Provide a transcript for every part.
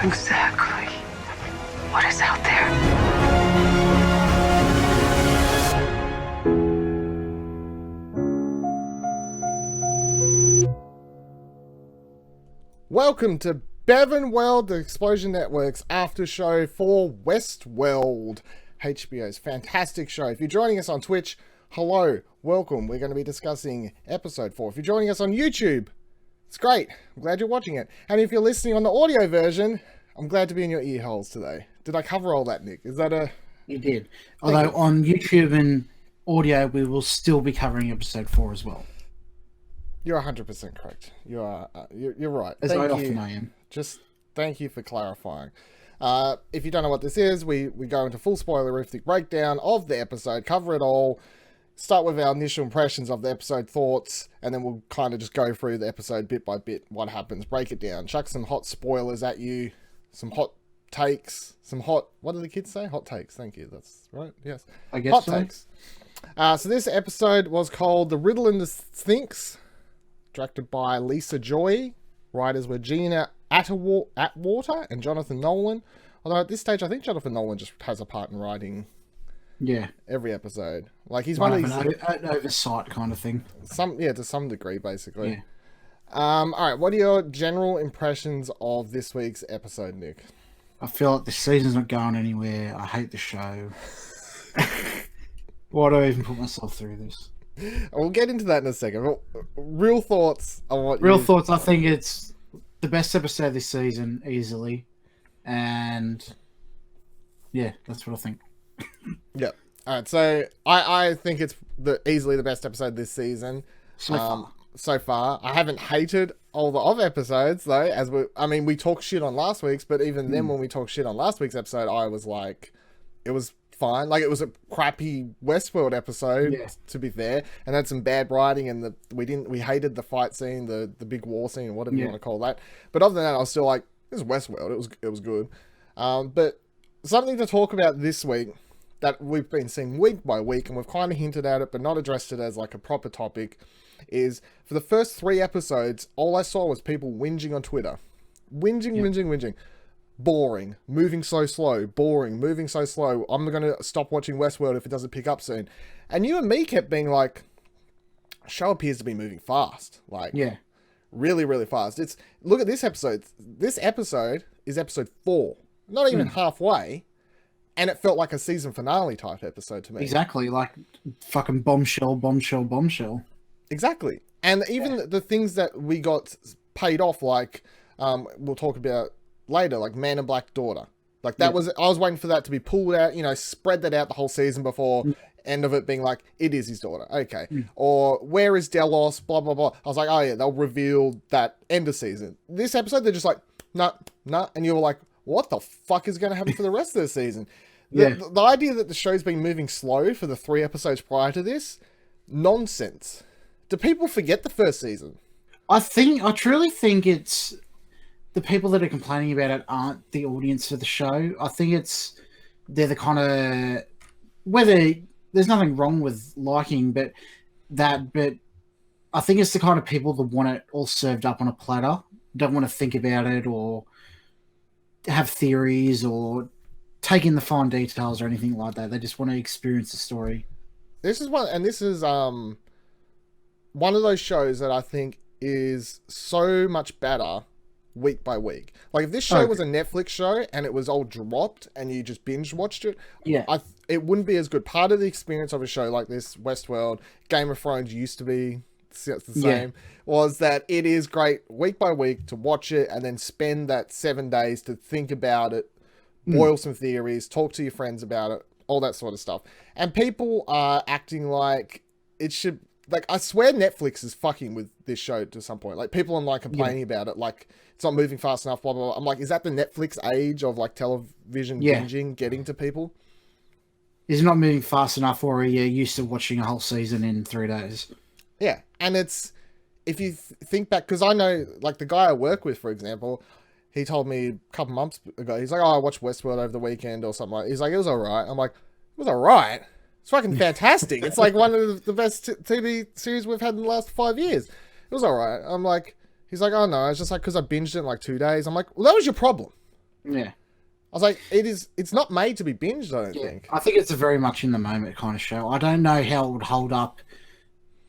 know exactly what is out there. Welcome to BevanWorld, the Explosion Network's Aftershow for Westworld, HBO's fantastic show. If you're joining us on Twitch, hello, welcome. We're going to be discussing episode 4. If you're joining us on YouTube, it's great. I'm glad you're watching it. And if you're listening on the audio version, I'm glad to be in your ear holes today. Did I cover all that, Nick? Is that a... You did. Although on YouTube and audio, we will still be covering episode 4 as well. You're 100% correct. You are. You're right. As I often I am. Just thank you for clarifying. If you don't know what this is, we go into full spoilerific breakdown of the episode, cover it all, start with our initial impressions of the episode, thoughts, and then we'll kind of just go through the episode bit by bit, what happens, break it down, chuck some hot spoilers at you, some hot takes, some hot... What do the kids say? Hot takes. Thank you. That's right. Yes. I guess hot so. Takes. So this episode was called The Riddle and the Sphinx, directed by Lisa Joy. Writers were Gina Atwater and Jonathan Nolan. Although at this stage, I think Jonathan Nolan just has a part in writing every episode. Like, he's one of these... An oversight kind of thing. To some degree, basically. Yeah. Alright, what are your general impressions of this week's episode, Nick? I feel like the season's not going anywhere. I hate the show. Why do I even put myself through this? We'll get into that in a second. Real thoughts on what thoughts, I think it's the best episode this season, easily. And yeah, that's what I think. Yep. Alright, so I think it's easily the best episode this season. So far. I haven't hated all the other episodes, though. We talked shit on last week's, but even then when we talked shit on last week's episode, I was like, it was fine. Like, it was a crappy Westworld episode, to be fair, and had some bad writing, and we hated the fight scene, the big war scene, whatever you want to call that. But other than that, I was still like, this is Westworld. It was good. But something to talk about this week that we've been seeing week by week, and we've kind of hinted at it, but not addressed it as like a proper topic, is for the first 3 episodes, all I saw was people whinging on Twitter. Whinging. Boring, moving so slow, boring, moving so slow. I'm going to stop watching Westworld if it doesn't pick up soon. And you and me kept being like, show appears to be moving fast. Like, really, really fast. Look at this episode. This episode is episode 4. Not even halfway. And it felt like a season finale type episode to me. Exactly. Like fucking bombshell. Exactly. And even the things that we got paid off, like, we'll talk about later, like Man in Black daughter. Like, that was... I was waiting for that to be pulled out, spread that out the whole season before end of it being like, it is his daughter. Okay. Or where is Delos? Blah, blah, blah. I was like, oh yeah, they'll reveal that end of season. This episode, they're just like, nah. And you were like, what the fuck is going to happen for the rest of the season? The idea that the show's been moving slow for the 3 episodes prior to this, nonsense. Do people forget the first season? I truly think it's the people that are complaining about it aren't the audience for the show. I think they're the kind of, whether there's nothing wrong with liking, but I think it's the kind of people that want it all served up on a platter, don't want to think about it or have theories or take in the fine details or anything like that. They just want to experience the story. This is one of those shows that I think is so much better week by week. Like, if this show was a Netflix show and it was all dropped and you just binge watched it, it wouldn't be as good. Part of the experience of a show like this, Westworld, Game of Thrones used to be the same, was that it is great week by week to watch it and then spend that 7 days to think about it, boil some theories, talk to your friends about it, all that sort of stuff. And people are acting like it should... Like, I swear Netflix is fucking with this show to some point. Like, people online complaining about it, like, it's not moving fast enough, blah, blah, blah. I'm like, is that the Netflix age of, like, television binging getting to people? Is it not moving fast enough, or are you used to watching a whole season in 3 days? Yeah, and it's... If you think back... Because I know, like, the guy I work with, for example, he told me a couple months ago, he's like, oh, I watched Westworld over the weekend or something like that. He's like, it was alright. I'm like, it was alright? It's fucking fantastic. It's like one of the best TV series we've had in the last 5 years. It was alright. I'm like, he's like, oh no, it's just like because I binged it in like 2 days. I'm like, well, that was your problem. Yeah. I was like, it's not made to be binged, I don't think. I think it's a very much in the moment kind of show. I don't know how it would hold up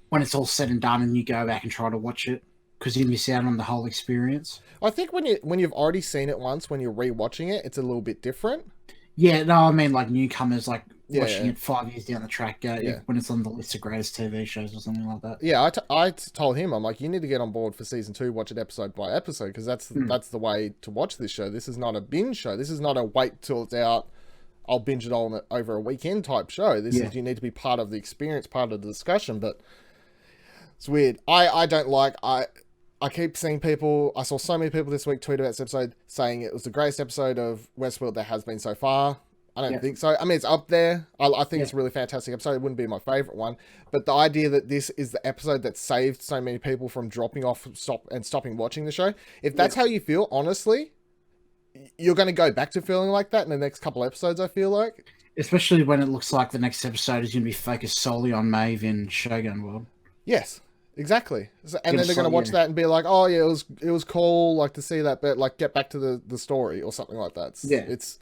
when it's all said and done and you go back and try to watch it, because you miss out on the whole experience. I think when you've already seen it once, when you're rewatching it, it's a little bit different. Yeah, no, I mean like newcomers, like Yeah, watching yeah. it 5 years down the track, when it's on the list of greatest TV shows or something like that. Yeah, I told him, I'm like, you need to get on board for season 2, watch it episode by episode, because that's the way to watch this show. This is not a binge show. This is not a wait till it's out, I'll binge it all over a weekend type show. This is, you need to be part of the experience, part of the discussion. But it's weird. I don't like, I keep seeing people, I saw so many people this week tweet about this episode saying it was the greatest episode of Westworld there has been so far. I don't think so. I mean, it's up there. I think it's a really fantastic episode. It wouldn't be my favorite one. But the idea that this is the episode that saved so many people from dropping off stopping watching the show, if that's how you feel, honestly, you're going to go back to feeling like that in the next couple episodes, I feel like. Especially when it looks like the next episode is going to be focused solely on Maeve in Shogun World. Yes, exactly. And then they're going to watch that and be like, oh, yeah, it was cool, like, to see that, but, like, get back to the story or something like that. It's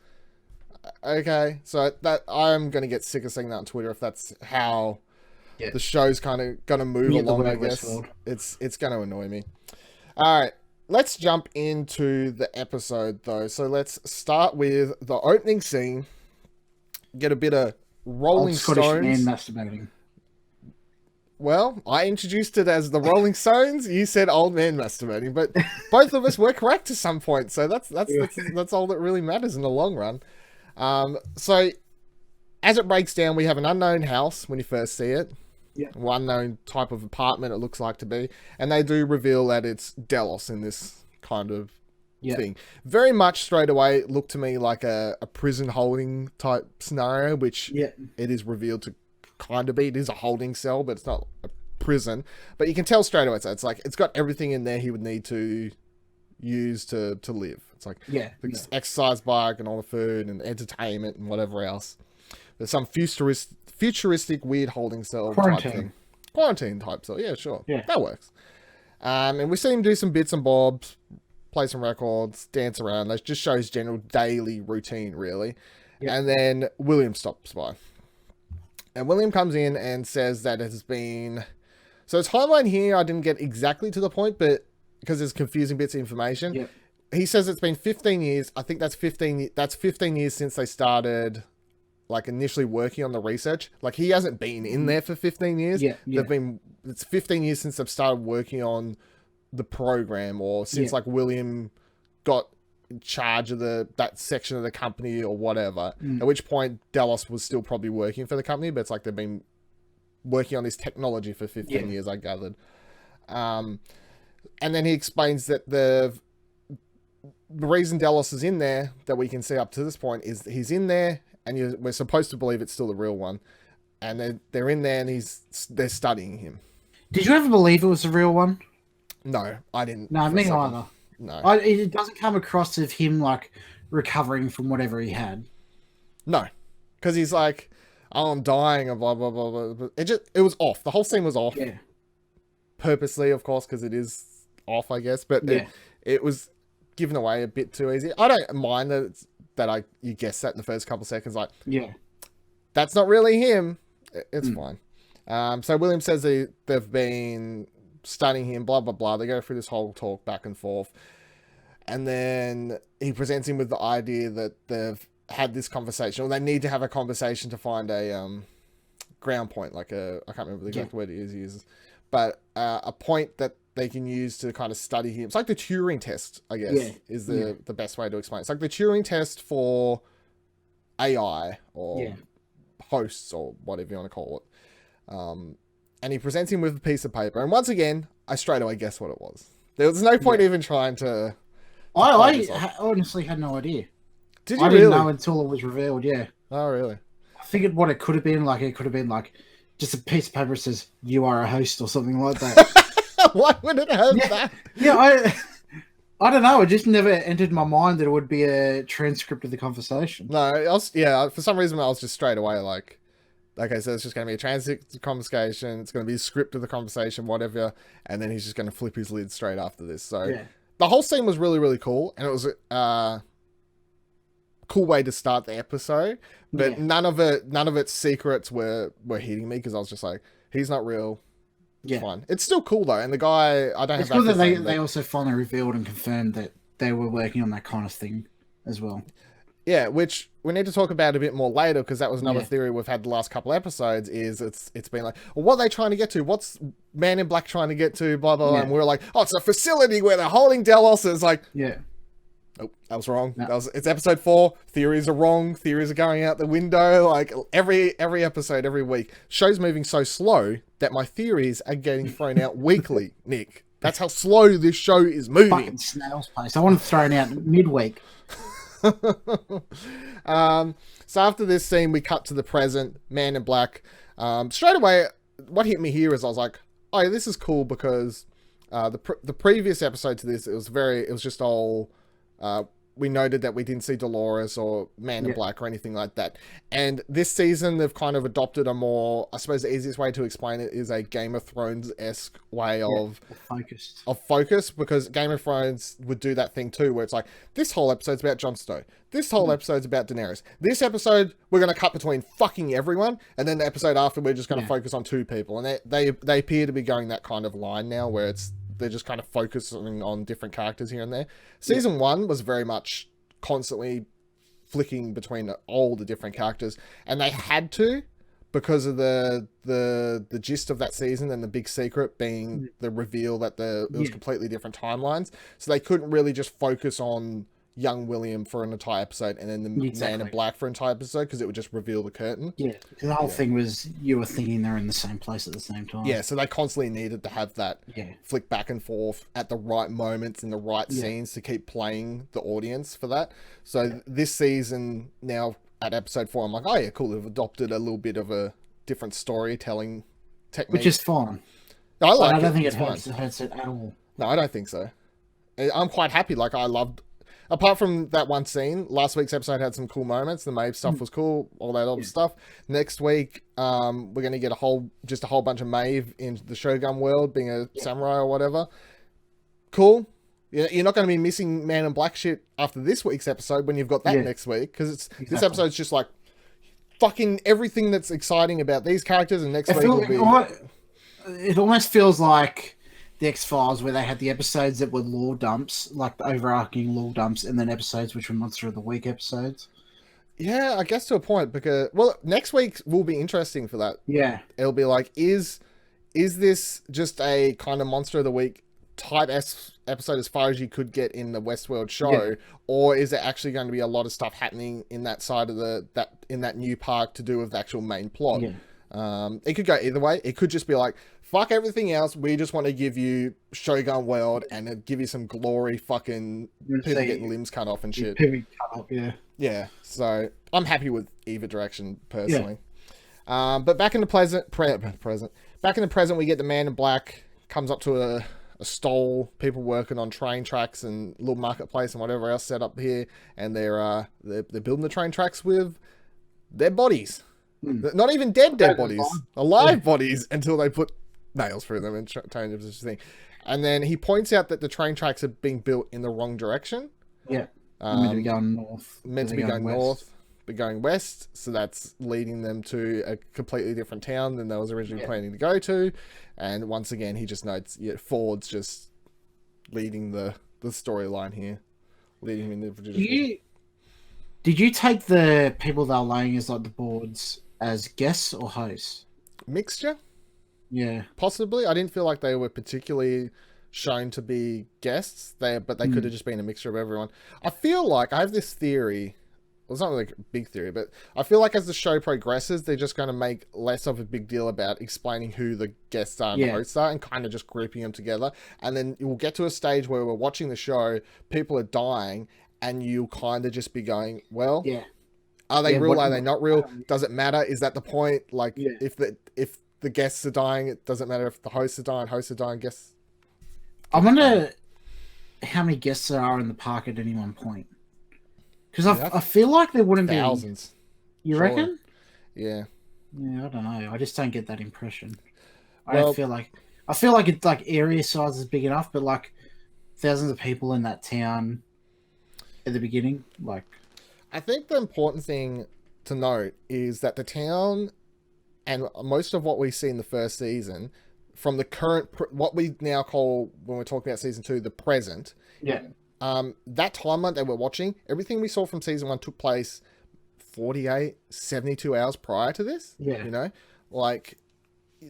okay, so that I'm going to get sick of seeing that on Twitter if that's how the show's kind of going to move along, I guess. Westworld. It's going to annoy me. All right, let's jump into the episode, though. So let's start with the opening scene. Get a bit of Rolling Stones. Scottish man masturbating. Well, I introduced it as the Rolling Stones. You said old man masturbating, but both of us were correct to some point. So that's all that really matters in the long run. So as it breaks down, we have an unknown house when you first see it. Yeah. One unknown type of apartment it looks like to be. And they do reveal that it's Delos in this kind of thing. Very much straight away looked to me like a prison holding type scenario, which it is revealed to kind of be. It is a holding cell, but it's not a prison. But you can tell straight away, so it's like it's got everything in there he would need to use to live. It's like the exercise bike and all the food and entertainment and whatever else. There's some futuristic weird holding cell type thing. Quarantine type cell. Yeah, sure. Yeah. That works. And we see him do some bits and bobs, play some records, dance around. That just shows general daily routine, really. Yeah. And then William stops by. And William comes in and says that it has been... So his timeline here, I didn't get exactly to the point, but because there's confusing bits of information. Yep. He says it's been 15 years. I think that's 15 years since they started, like, initially working on the research. Like, he hasn't been in there for 15 years. It's 15 years since they've started working on the program, or since like William got in charge of that section of the company or whatever. At which point Delos was still probably working for the company, but it's like they've been working on this technology for 15 years, I gathered. And then he explains that the reason Delos is in there, that we can see up to this point, is that he's in there and we're supposed to believe it's still the real one. And they're in there and they're studying him. Did you ever believe it was the real one? No, I didn't. No, me either. No. It doesn't come across of him, like, recovering from whatever he had. No. Because he's like, oh, I'm dying, and blah, blah, blah, blah. It was off. The whole scene was off. Yeah. Purposely, of course, because it is off, I guess. But it was given away a bit too easy. I don't mind that you guess that in the first couple of seconds. Like, that's not really him. It's fine. So William says they've been studying him, blah, blah, blah. They go through this whole talk back and forth. And then he presents him with the idea that they've had this conversation, or they need to have a conversation to find a ground point, like I can't remember the exact word he uses, but a point that they can use to kind of study him. It's like the Turing test, I guess, is the best way to explain it. It's like the Turing test for AI or hosts or whatever you want to call it. And he presents him with a piece of paper. And once again, I straight away guessed what it was. There was no point even trying to... I honestly had no idea. Did you I really? didn't know until it was revealed, Oh, really? I figured what it could have been, like, just a piece of paper that says, you are a host or something like that. Why would it have that? Yeah, I don't know. It just never entered my mind that it would be a transcript of the conversation. No, for some reason I was just straight away like, okay, so it's just going to be a transcript of the conversation. It's going to be a script of the conversation, whatever. And then he's just going to flip his lid straight after this. So the whole scene was really, really cool. And it was cool way to start the episode, but Yeah. none of its secrets were hitting me because I was just like, he's not real. Yeah. Fine. It's still cool though, and the guy I don't It's have good that name, they also finally revealed and confirmed that they were working on that kind of thing as well. Yeah, which we need to talk about a bit more later because that was another Yeah. theory we've had the last couple episodes. Is it's been like, well, what are they trying to get to? What's Man in Black trying to get to? Blah blah. Blah. Yeah. And we're like, oh, it's a facility where they're holding Delos. It's like, Yeah. oh, that was wrong. No. It's episode 4. Theories are wrong. Theories are going out the window. Like every episode, every week, show's moving so slow that my theories are getting thrown out weekly. Nick, that's how slow this show is moving. Fucking snail's pace. I want it thrown out midweek. So after this scene, we cut to the present. Man in Black. Straight away, what hit me here is I was like, oh, this is cool because the previous episode to this, it was just all. We noted that we didn't see Dolores or Man in Black or anything like that. And this season, they've kind of adopted a more, I suppose the easiest way to explain it is a Game of Thrones-esque way of focus, because Game of Thrones would do that thing too, where it's like, this whole episode's about Jon Snow. This whole episode's about Daenerys. This episode, we're going to cut between fucking everyone. And then the episode after, we're just going to focus on 2 people. And they appear to be going that kind of line now, where they're just kind of focusing on different characters here and there. Season 1 was very much constantly flicking between all the different characters, and they had to, because of the gist of that season and the big secret being the reveal that it was completely different timelines. So they couldn't really just focus on young William for an entire episode and then the Man in Black for an entire episode, because it would just reveal the curtain. Yeah, the whole thing was you were thinking they're in the same place at the same time. Yeah, so they constantly needed to have that flick back and forth at the right moments in the right scenes to keep playing the audience for that. So this season, now at episode 4, I'm like, oh yeah, cool, they've adopted a little bit of a different storytelling technique. Which is fine. No, I don't think it hurts it at all. No, I don't think so. I'm quite happy. Like, I loved... Apart from that one scene, last week's episode had some cool moments. The Maeve stuff was cool, all that other stuff. Next week, we're going to get a whole bunch of Maeve in the Shogun world, being a samurai or whatever. Cool. You're not going to be missing Man in Black shit after this week's episode when you've got that next week, because this episode's just like fucking everything that's exciting about these characters, and next week will be... It almost feels like the X-Files, where they had the episodes that were lore dumps, like the overarching lore dumps, and then episodes which were Monster of the Week episodes. Yeah, I guess to a point, because... Well, next week will be interesting for that. Yeah. It'll be like, is this just a kind of Monster of the Week type episode as far as you could get in the Westworld show, or is there actually going to be a lot of stuff happening in that side of in that new park to do with the actual main plot? It could go either way. It could just be like, fuck everything else, we just want to give you Shogun World and give you some glory, fucking people getting limbs cut off and shit. People cut off, yeah, so I'm happy with either direction personally. But back in the present, we get the Man in Black comes up to a stall, people working on train tracks and little marketplace and whatever else set up here, and they're building the train tracks with dead bodies. Not even dead bodies, alive bodies, until they put nails through them and change this thing. And then he points out that the train tracks are being built in the wrong direction. Meant to be going north. Meant to be going north, but going west. So that's leading them to a completely different town than they was originally planning to go to. And once again, he just notes, Ford's just leading the storyline here, leading him in the. Did you take the people they're laying as like the boards as guests or hosts? Mixture? Yeah. Possibly. I didn't feel like they were particularly shown to be guests, but they could have just been a mixture of everyone. I feel like, I have this theory, well, it's not really a big theory, but I feel like as the show progresses, they're just going to make less of a big deal about explaining who the guests are and the hosts are, and kind of just grouping them together. And then we'll get to a stage where we're watching the show, people are dying, and you'll kind of just be going, well, are they real? Are they not real? Does it matter? Is that the point? Like, if the guests are dying, it doesn't matter if the hosts are dying, guests. I wonder how many guests there are in the park at any one point. Because I feel like there wouldn't thousands. Be... You reckon? Yeah. Yeah, I don't know. I just don't get that impression. I feel like it's like area size is big enough, but like thousands of people in that town at the beginning, like. I think the important thing to note is that the town and most of what we see in the first season, from the current, what we now call, when we're talking about season 2, the present, Yeah. that timeline that we're watching, everything we saw from season 1 took place 48, 72 hours prior to this. Yeah. You know, like,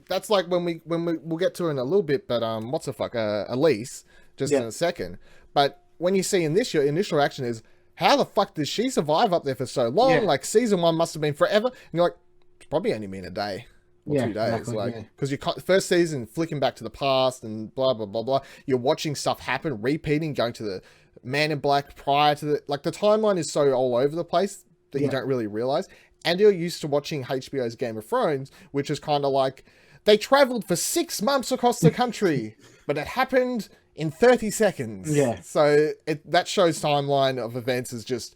that's like we'll get to it in a little bit, but what's the fuck, Elise, just in a second. But when you see in this, your initial reaction is, how the fuck did she survive up there for so long? Yeah. Like, season 1 must have been forever. And you're like, it's probably only been a day or 2 days. Exactly, like, because you first season flicking back to the past and blah, blah, blah, blah. You're watching stuff happen, repeating, going to the Man in Black prior to the, like, the timeline is so all over the place that you don't really realize. And you're used to watching HBO's Game of Thrones, which is kind of like, they traveled for 6 months across the country, but it happened in 30 seconds. Yeah. So that show's timeline of events is just,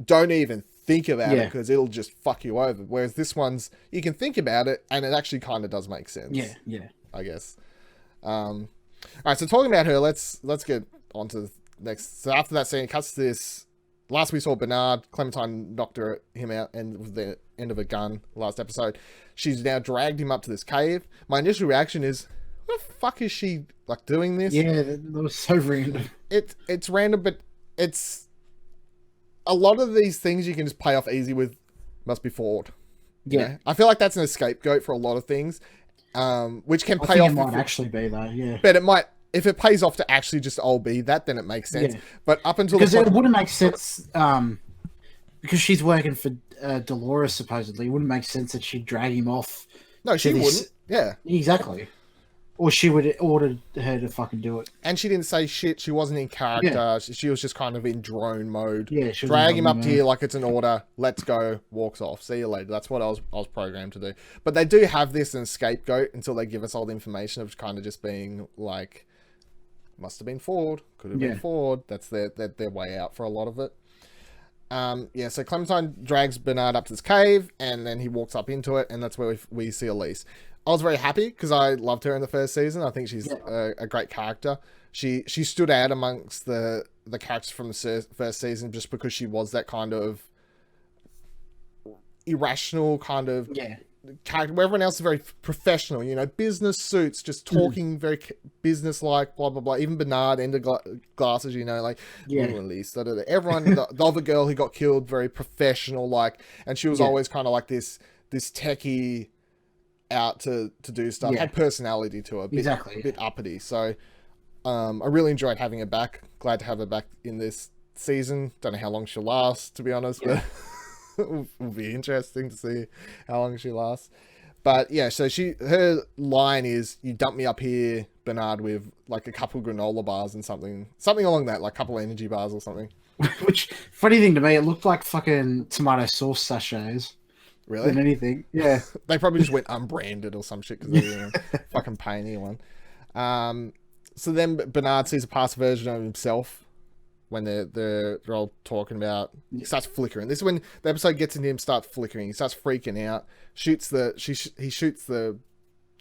don't even think about it, because it'll just fuck you over. Whereas this one's, you can think about it and it actually kind of does make sense. Yeah. I guess. All right, so talking about her, let's get on to the next. So after that scene, it cuts to this. Last we saw Bernard, Clementine knocked him out and with the end of a gun last episode. She's now dragged him up to this cave. My initial reaction is, what the fuck is she like doing this? Yeah, that was so random. It's random, but it's a lot of these things you can just pay off easy with must be forward. Yeah. You know? I feel like that's a scapegoat for a lot of things, which can I pay think off. it might actually be though, yeah. But it might, if it pays off to actually just all be that, then it makes sense. Yeah. But up until because the point, it wouldn't make sense, because she's working for Dolores supposedly. It wouldn't make sense that she'd drag him off. no, she to this- wouldn't. Yeah. Exactly. Or she would have ordered her to fucking do it. And she didn't say shit. She wasn't in character. Yeah. She was just kind of in drone mode. Yeah, she was drag in him up drone to mode. here like it's an order. Let's go. Walks off. See you later. That's what I was programmed to do. But they do have this in scapegoat until they give us all the information of kind of just being like, must have been Ford. Could have been Ford. That's their way out for a lot of it. So Clementine drags Bernard up to this cave, and then he walks up into it, and that's where we see Elise. I was very happy because I loved her in the first season. I think she's a great character. She stood out amongst the characters from the first season just because she was that kind of irrational kind of character, where everyone else is very professional, you know, business suits, just talking very business-like, blah, blah, blah. Even Bernard, end of glasses, you know, like, Elise, everyone, the other girl who got killed, very professional, like, and she was always kind of like this techie out to do stuff, had personality to her, a bit uppity. So I really enjoyed having her back. Glad to have her back in this season. Don't know how long she'll last, to be honest, but it will be interesting to see how long she lasts. But yeah, so her line is, you dump me up here, Bernard, with like a couple granola bars and something along that, like a couple energy bars or something. Which, funny thing to me, it looked like fucking tomato sauce sachets. Really? Than anything. Yeah. They probably just went unbranded or some shit because they didn't fucking pay anyone. So then Bernard sees a past version of himself when they're all talking about. He starts flickering. This is when the episode gets into him, starts flickering. He starts freaking out. He shoots the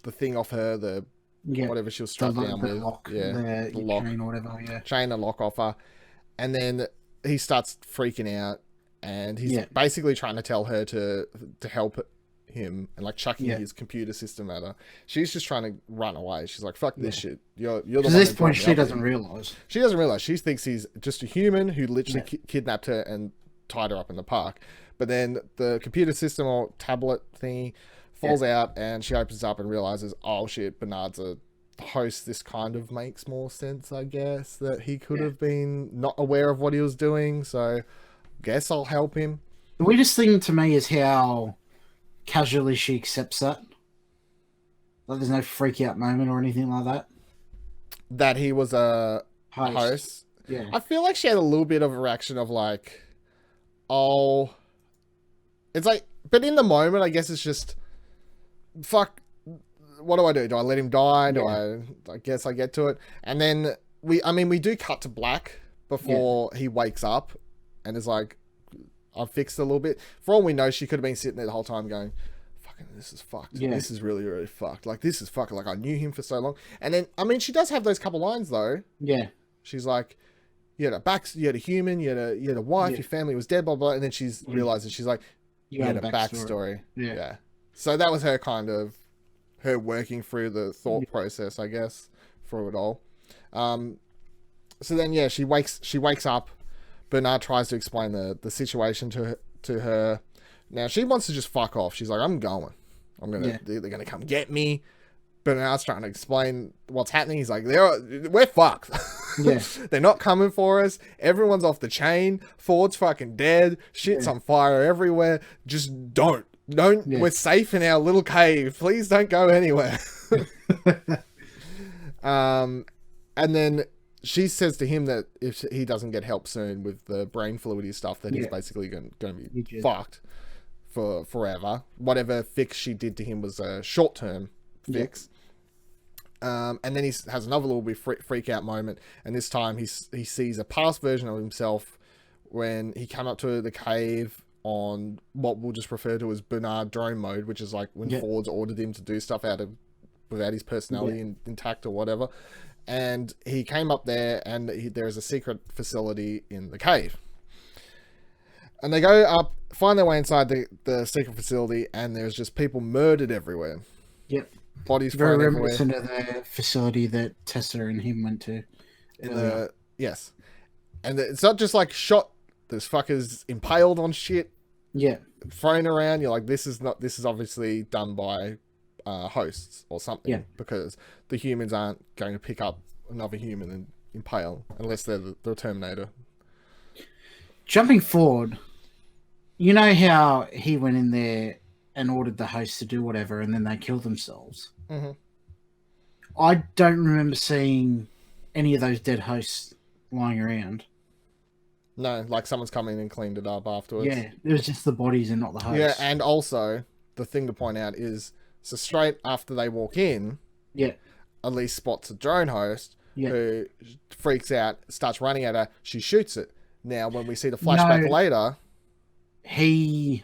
thing off her, whatever she was strapped down with. Lock, the lock, chain or whatever. Chain and lock off her, and then he starts freaking out. And he's basically trying to tell her to help him and like chucking his computer system at her. She's just trying to run away. She's like, fuck this shit. You're the one. At this point, she doesn't realize. She doesn't realize. She thinks he's just a human who literally kidnapped her and tied her up in the park. But then the computer system or tablet thingy falls out, and she opens up and realizes, oh shit, Bernard's a host. This kind of makes more sense, I guess, that he could have been not aware of what he was doing. So guess I'll help him. The weirdest thing to me is how casually she accepts that. Like, there's no freak out moment or anything like that. That he was a host. Yeah. I feel like she had a little bit of a reaction of like, oh, it's like, but in the moment, I guess it's just, fuck, what do I do? Do I let him die? Do I guess I get to it. And then we do cut to black before he wakes up. And it's like, I've fixed it a little bit. For all we know, she could have been sitting there the whole time going, fucking, this is fucked. Yeah. This is really, really fucked. Like, this is fucked. Like, I knew him for so long. And then, she does have those couple lines, though. Yeah. She's like, you had a human, you had a wife, Yeah. your family was dead, blah blah. And then she's realizes she's like, you had a backstory. Yeah. So that was her kind of her working through the thought process, I guess, through it all. So then she wakes up. Bernard tries to explain the situation to her. Now she wants to just fuck off. She's like, I'm going. They're gonna come get me. Bernard's trying to explain what's happening. He's like, we're fucked. Yeah. They're not coming for us. Everyone's off the chain. Ford's fucking dead. Shit's on fire everywhere. Just don't. Yeah. We're safe in our little cave. Please don't go anywhere. And then she says to him that if he doesn't get help soon with the brain fluidy stuff, that he's basically going to be fucked for forever. Whatever fix she did to him was a short-term fix. And then he has another little bit freak out moment, and this time he sees a past version of himself when he came up to the cave on what we'll just refer to as Bernard drone mode, which is like when Ford's ordered him to do stuff without his personality intact or whatever. And he came up there, and there's a secret facility in the cave. And they go up, find their way inside the secret facility, and there's just people murdered everywhere. Yep. Bodies very thrown reminiscent of the facility that Tessa and him went to. Yes. And it's not just like shot. There's fuckers impaled on shit. Yeah. Thrown around. You're like, this is obviously done by hosts or something. Yeah. Because the humans aren't going to pick up another human and impale unless they're the Terminator. Jumping forward, you know how he went in there and ordered the hosts to do whatever, and then they killed themselves. Mm-hmm. I don't remember seeing any of those dead hosts lying around. No, like someone's come in and cleaned it up afterwards. Yeah, it was just the bodies and not the hosts. Yeah, and also, the thing to point out is, so straight after they walk in, Elise spots a drone host who freaks out, starts running at her, she shoots it. Now, when we see the flashback later... He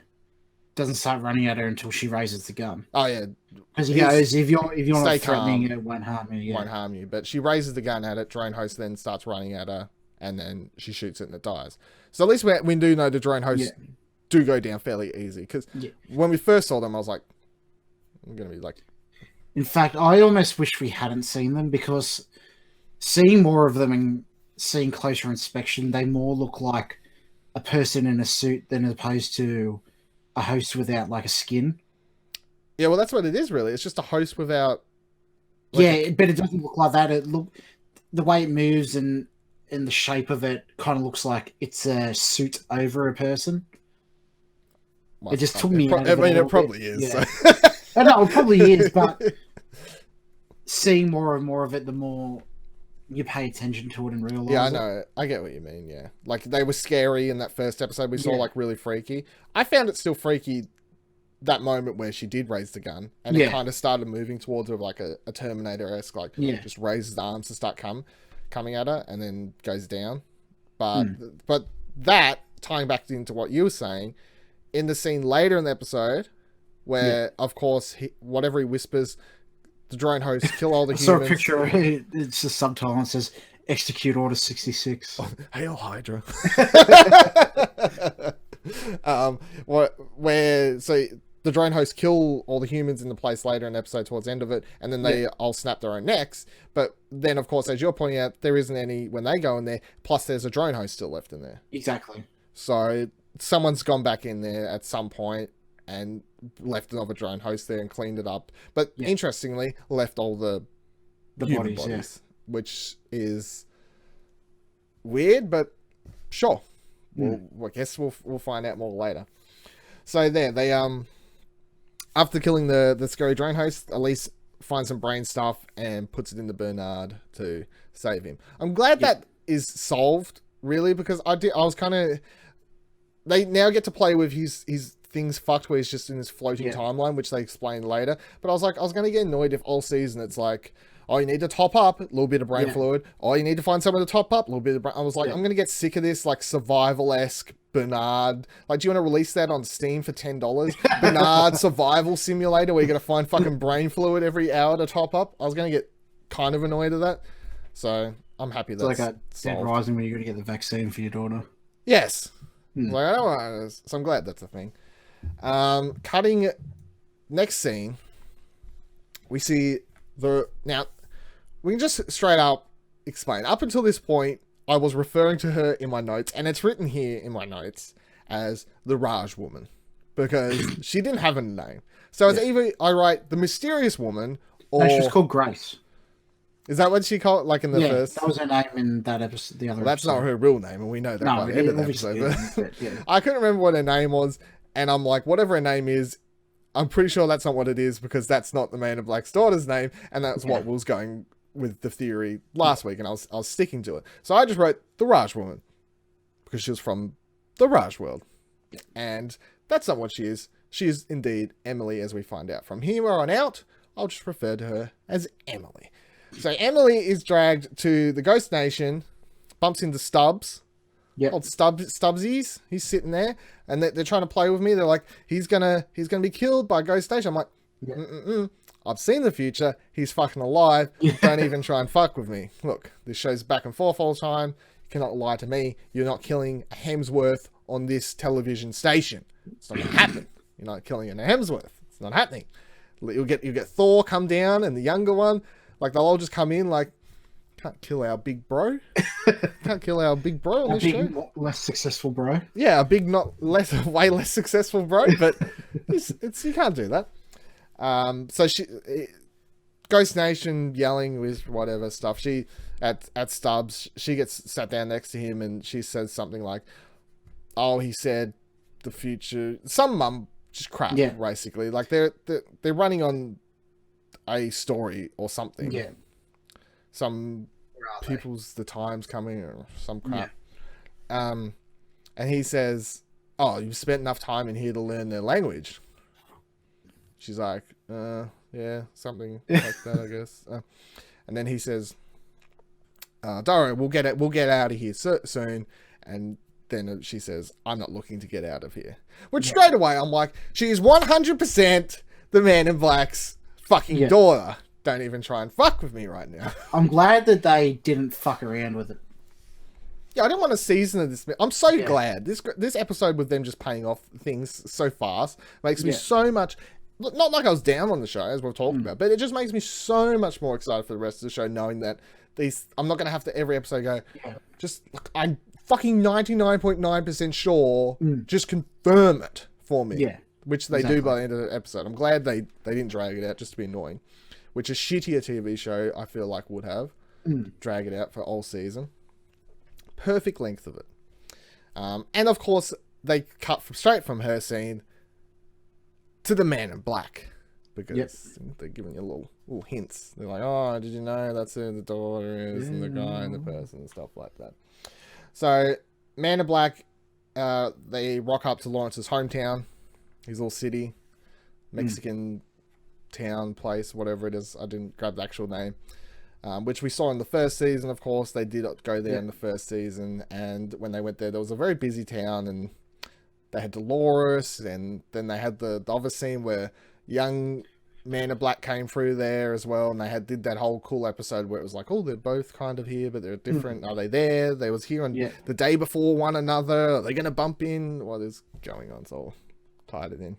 doesn't start running at her until she raises the gun. Oh, yeah. Because he goes, if you're not threatening, it won't harm you. Yeah. Won't harm you. But she raises the gun at it, drone host then starts running at her, and then she shoots it and it dies. So at least we do know the drone hosts do go down fairly easy. Because when we first saw them, I was like, I'm going to be like... In fact, I almost wish we hadn't seen them, because seeing more of them and seeing closer inspection, they more look like a person in a suit than opposed to a host without like a skin. Yeah, well, that's what it is, really. It's just a host without... but it doesn't look like that. The way it moves and the shape of it kind of looks like it's a suit over a person. It just took me out of it. It probably is. Yeah. So. I know, it probably is, but seeing more and more of it, the more you pay attention to it and realize I know. I get what you mean, yeah. Like, they were scary in that first episode. We saw, like, really freaky. I found it still freaky that moment where she did raise the gun, and it kind of started moving towards her like a Terminator-esque, like, just raises the arms to start coming at her, and then goes down. But that, tying back into what you were saying, in the scene later in the episode, where, of course, whatever he whispers... The drone host kill all the humans. I saw a picture. It's a subtitle and it says "Execute Order 66." Hail Hydra. So the drone hosts kill all the humans in the place later in the episode towards the end of it, and then they all snap their own necks. But then, of course, as you're pointing out, there isn't any when they go in there. Plus, there's a drone host still left in there. Exactly. So someone's gone back in there at some point and left another drone host there and cleaned it up. But interestingly, left all the human bodies, which is weird, but sure. I guess we'll find out more later. So they after killing the scary drone host, Elise finds some brain stuff and puts it into Bernard to save him. I'm glad that is solved, really, because I was kind of... They now get to play with his things fucked where he's just in this floating timeline, which they explain later. But I was going to get annoyed if all season it's like, oh, you need to top up a little bit of brain fluid. Oh, you need to find someone to top up a little bit of brain. I was like, I'm going to get sick of this, like, survival-esque Bernard. Like, do you want to release that on Steam for $10? Bernard Survival Simulator, where you're going to find fucking brain fluid every hour to top up. I was going to get kind of annoyed at that. So I'm happy It's that's like a Dead solved. Rising where you got to get the vaccine for your daughter. Yes. Like, I don't want this. So I'm glad that's a thing. Cutting next scene, we see now we can just straight up explain. Up until this point, I was referring to her in my notes, and it's written here in my notes as the Raj woman because she didn't have a name. So it's either I write the mysterious woman or No, she's called Grace. is that what she called? Like in the first? That was her name in that episode. The other. Well, that's episode. not her real name, and we know that by the end of the episode. But I couldn't remember what her name was, and I'm like, whatever her name is, I'm pretty sure that's not what it is because that's not the Man in Black's daughter's name, and that's what was going with the theory last week, and I was sticking to it. So I just wrote the Raj woman because she was from the Raj world, and that's not what she is. She is indeed Emily, as we find out. From here on out, I'll just refer to her as Emily. So Emily is dragged to the Ghost Nation, bumps into Stubbs. Yep. Old Stubbsies. He's sitting there, and they're trying to play with me. They're like, he's gonna be killed by Ghost Nation. I'm like, I've seen the future. He's fucking alive. Don't even try and fuck with me. Look, this show's back and forth all the time. You cannot lie to me. You're not killing a Hemsworth on this television station. It's not gonna happen. You're not killing a Hemsworth. It's not happening. You'll get Thor come down and the younger one. Like they'll all just come in like, can't kill our big bro. Can't kill our big bro on this show. Less successful bro. Yeah, a big, way less successful bro, but it's you can't do that. So Ghost Nation yelling with whatever stuff. She at Stubbs, she gets sat down next to him and she says something like, "Oh, he said the future." Some mum just crap, basically. Like they're running on a story or something. Yeah. Some people's the time's coming or some crap. Yeah. And he says, "Oh, you've spent enough time in here to learn their language." She's like, yeah, something like that, I guess. And then he says, "Don't worry, we'll get out of here soon." And then she says, "I'm not looking to get out of here." Which straight away, I'm like, she's 100% the Man in Black's fucking daughter. Don't even try and fuck with me right now. I'm glad that they didn't fuck around with it. Yeah, I didn't want a season of this. I'm so glad. This episode with them just paying off things so fast makes me so much... Not like I was down on the show, as we've talked about, but it just makes me so much more excited for the rest of the show, knowing that I'm not going to have to every episode go, just, I'm fucking 99.9% sure, just confirm it for me. Yeah. Which they do by the end of the episode. I'm glad they didn't drag it out just to be annoying, which a shittier TV show, I feel like, would have. Drag it out for all season. Perfect length of it. And of course, they cut straight from her scene to the Man in Black, because they're giving you little hints. They're like, "Oh, did you know that's who the daughter is, and the guy and the person and stuff like that." So, Man in Black, they rock up to Lawrence's hometown, his little city, Mexican town, place, whatever it is. I didn't grab the actual name, which we saw in the first season. Of course, they did go there in the first season, and when they went there was a very busy town, and they had Dolores, and then they had the other scene where young Man in Black came through there as well, and they did that whole cool episode where it was like, oh, they're both kind of here, but they're different. Are they there? They was here on the day before one another. Are they going to bump in? What is going on? It's all tied it in.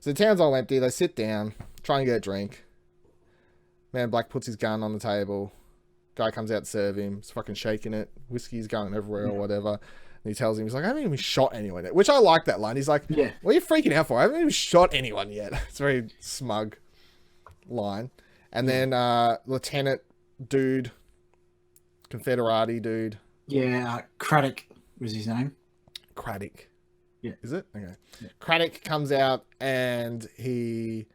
So the town's all empty. They sit down, try and get a drink. Man in Black puts his gun on the table. Guy comes out to serve him. He's fucking shaking it. Whiskey's going everywhere or whatever. And he tells him, he's like, "I haven't even shot anyone yet." Which I like that line. He's like, "What are you freaking out for? I haven't even shot anyone yet." It's a very smug line. And then Lieutenant dude, Confederati dude. Yeah, Craddock was his name. Craddock. Yeah. Is it? Okay. Yeah. Craddock comes out and he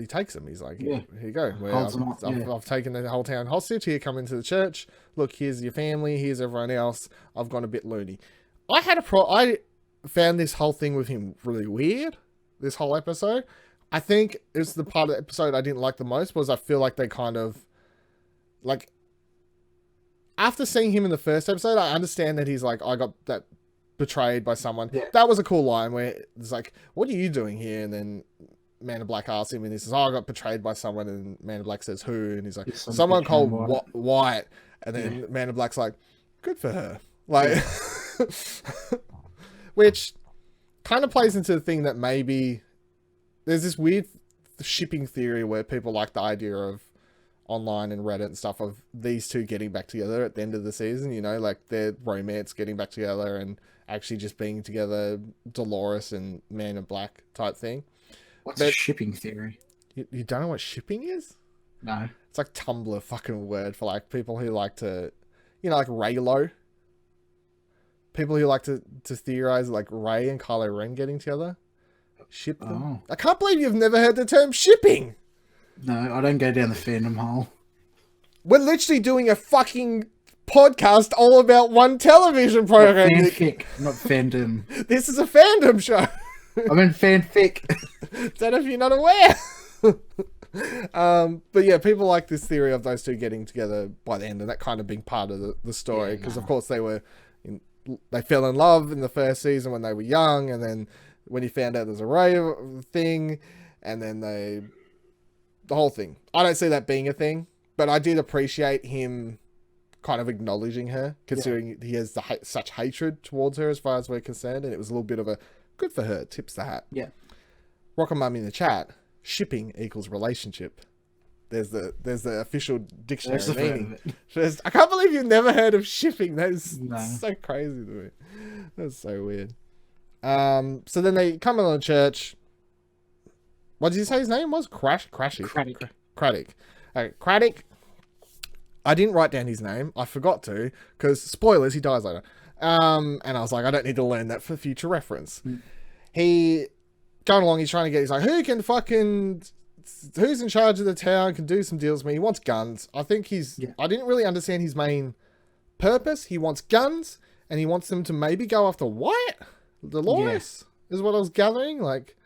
takes him. He's like, "Here you go. I've taken the whole town hostage. Here, come into the church. Look, here's your family. Here's everyone else. I've gone a bit loony." I found this whole thing with him really weird, this whole episode. I think it's the part of the episode I didn't like the most, was I feel like they kind of, like, after seeing him in the first episode, I understand that he's like, I got that betrayed by someone. Yeah. That was a cool line where it's like, "What are you doing here?" And then Man in Black asks him, and he says, "Oh, I got betrayed by someone," and Man in Black says, "Who?" And he's like, It's some "Someone bitch called named White." And then Man in Black's like, "Good for her." Like, which kind of plays into the thing that maybe there's this weird shipping theory where people like the idea of online and Reddit and stuff of these two getting back together at the end of the season, you know, like their romance getting back together and actually just being together, Dolores and Man in Black type thing. What's a shipping theory? You don't know what shipping is? No. It's like Tumblr fucking word for like people who like to, you know, like Raylo. People who like to theorize like Ray and Kylo Ren getting together. Ship them. Oh. I can't believe you've never heard the term shipping. No, I don't go down the fandom hole. We're literally doing a fucking podcast all about one television program. Fanfic, not fandom. This is a fandom show. I mean fanfic. Don't know if you're not aware. But yeah, people like this theory of those two getting together by the end and that kind of being part of the story. Because of course they fell in love in the first season when they were young, and then when he found out there's a Ray thing, and then the whole thing. I don't see that being a thing, but I did appreciate him kind of acknowledging her, considering he has such hatred towards her as far as we're concerned, and it was a little bit of a good for her, tips the hat. Yeah. Rocket Mum in the chat, shipping equals relationship. There's the official dictionary meaning. I can't believe you've never heard of shipping. That is so crazy to me. That's so weird. So then they come on the church. What did you say his name was? Craddock. Craddock. I didn't write down his name. I forgot to, because spoilers, he dies later. And I was like, I don't need to learn that for future reference. He going along, he's trying to get, he's like, who's in charge of the town, can do some deals with me. He wants guns. I think I didn't really understand his main purpose. He wants guns, and he wants them to maybe go after White? Dolores? Is what I was gathering. Like,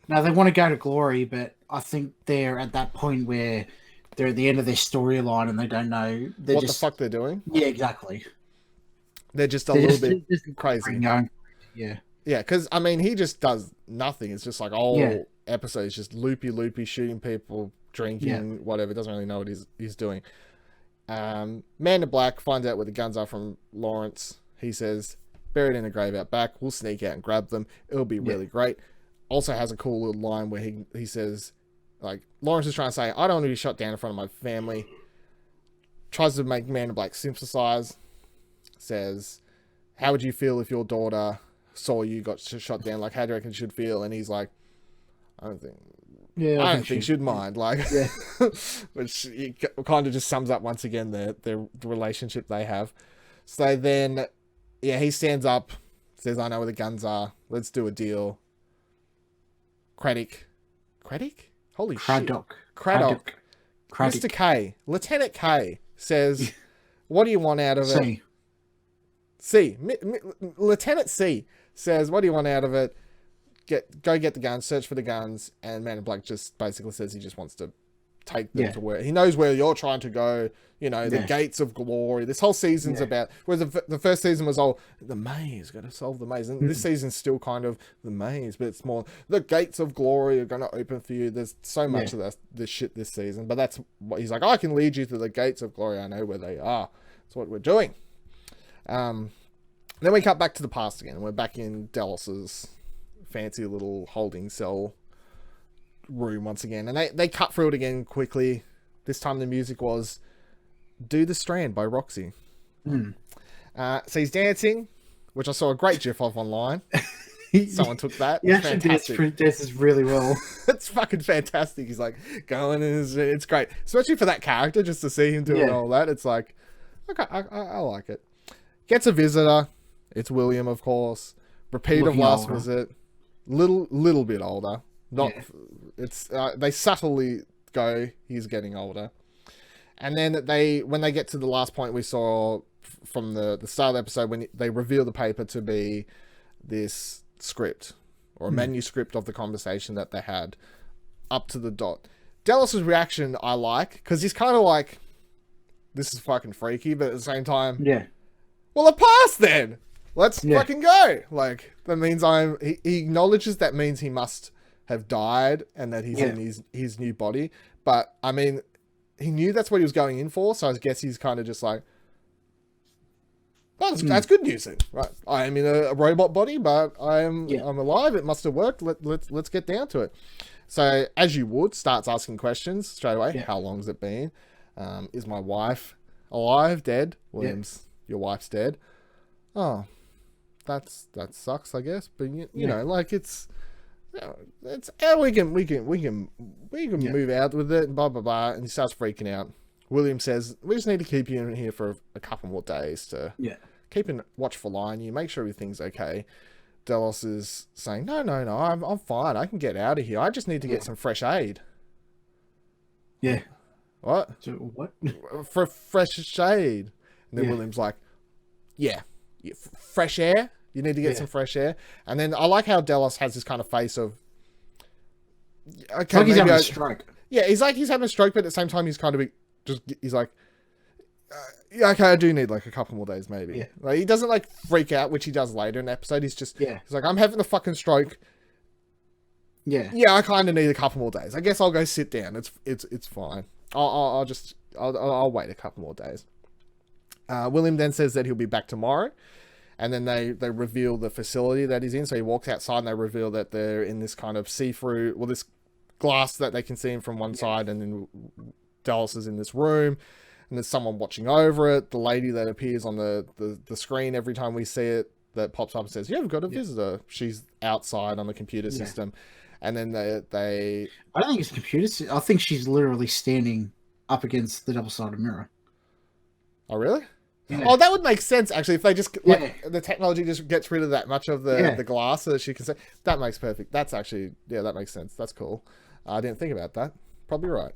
no, they want to go to glory, but I think they're at that point where they're at the end of their storyline and they don't know what the fuck they're doing. Yeah, exactly. They're just a little bit crazy. Yeah. Yeah, because, I mean, he just does nothing. It's just like all episodes, just loopy, shooting people, drinking, whatever. Doesn't really know what he's doing. Man in Black finds out where the guns are from Lawrence. He says, buried in a grave out back. We'll sneak out and grab them. It'll be really great. Also has a cool little line where he says, like, Lawrence is trying to say, I don't want to be shot down in front of my family. Tries to make Man in Black sympathize. Says, how would you feel if your daughter saw you got shot down? Like, how do you reckon you should feel? And he's like, I don't think she'd mind. Like, which kind of just sums up once again the relationship they have. So then, he stands up, says, I know where the guns are. Let's do a deal. Craddock? Holy shit. Craddock. Mr. K. Lieutenant K says, what do you want out of it? C. Lieutenant C says, what do you want out of it? Go get the guns, search for the guns, and Man in Black just basically says he just wants to take them to where he knows where you're trying to go, you know, the gates of glory. This whole season's about, whereas the first season was all the maze, got to solve the maze, and this season's still kind of the maze, but it's more the gates of glory are going to open for you. There's so much of this shit this season, but that's what he's like, I can lead you to the gates of glory. I know where they are. That's what we're doing. Then we cut back to the past again. We're back in Delos's fancy little holding cell room once again, and they cut through it again quickly. This time the music was Do the Strand by Roxy. So he's dancing, which I saw a great gif of online. Someone took that. Yeah, actually dances really well. It's fucking fantastic. He's like going, and it's great, especially for that character, just to see him doing all that. It's like, okay, I like it. Gets a visitor. It's William, of course. Repeat of last visit. Little bit older. Not it's they subtly go, he's getting older. And then when they get to the last point we saw from the start of the episode, when they reveal the paper to be this script or a manuscript of the conversation that they had up to the dot. Delos's reaction I like, because he's kind of like, this is fucking freaky, but at the same time, well, it passed then. Let's fucking go. Like, that means he acknowledges that means he must have died and that he's in his new body. But I mean, he knew that's what he was going in for, so I guess he's kind of just like, oh, that's good news then, right? I am in a robot body, but I'm alive. It must have worked. Let's get down to it. So as you would, starts asking questions straight away. Yeah. How long's it been? Is my wife alive? Dead? Williams, your wife's dead. Oh, that sucks, I guess. But you know, like it's we can move out with it. And blah blah blah. And he starts freaking out. William says, "We just need to keep you in here for a couple more days to keep a watchful eye on you, make sure everything's okay." Delos is saying, "No, I'm fine. I can get out of here. I just need to get some fresh aid." Yeah. What? So what? For fresh shade. And then William's like, fresh air. You need to get some fresh air. And then I like how Delos has this kind of face of, okay, like he's having a stroke. Yeah, he's having a stroke, but at the same time, he's kind of he's like, okay, I do need like a couple more days, maybe. Yeah. Like he doesn't like freak out, which he does later in the episode. He's just, he's like, I'm having a fucking stroke. Yeah. Yeah, I kind of need a couple more days. I guess I'll go sit down. It's fine. I'll wait a couple more days. William then says that he'll be back tomorrow, and then they reveal the facility that he's in. So he walks outside and they reveal that they're in this kind of see-through, well, this glass that they can see him from one side, and then Delos is in this room, and there's someone watching over it. The lady that appears on the screen every time we see it that pops up and says, "Yeah, we've got a visitor." She's outside on the computer system. And then they I don't think it's a computer. I think she's literally standing up against the double-sided mirror. Oh, really? Yeah. Oh, that would make sense, actually, if they just, like, the technology just gets rid of that much of the glass so that she can see. That makes perfect. That's actually, that makes sense. That's cool. I didn't think about that. Probably right.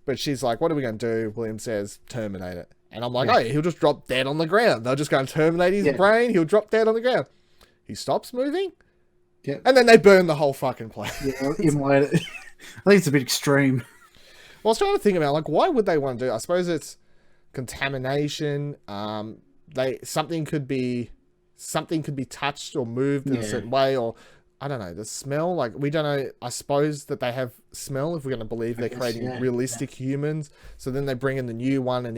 But she's like, what are we going to do? William says, terminate it. And I'm like, oh, he'll just drop dead on the ground. They're just going to terminate his brain. He'll drop dead on the ground. He stops moving. Yeah. And then they burn the whole fucking place. Yeah, I think it's a bit extreme. Well, I was trying to think about, like, why would they want to do it? I suppose it's contamination. Something could be touched or moved in a certain way, or I don't know, the smell. Like, we don't know. I suppose that they have smell if we're going to believe they're creating realistic humans. So then they bring in the new one, and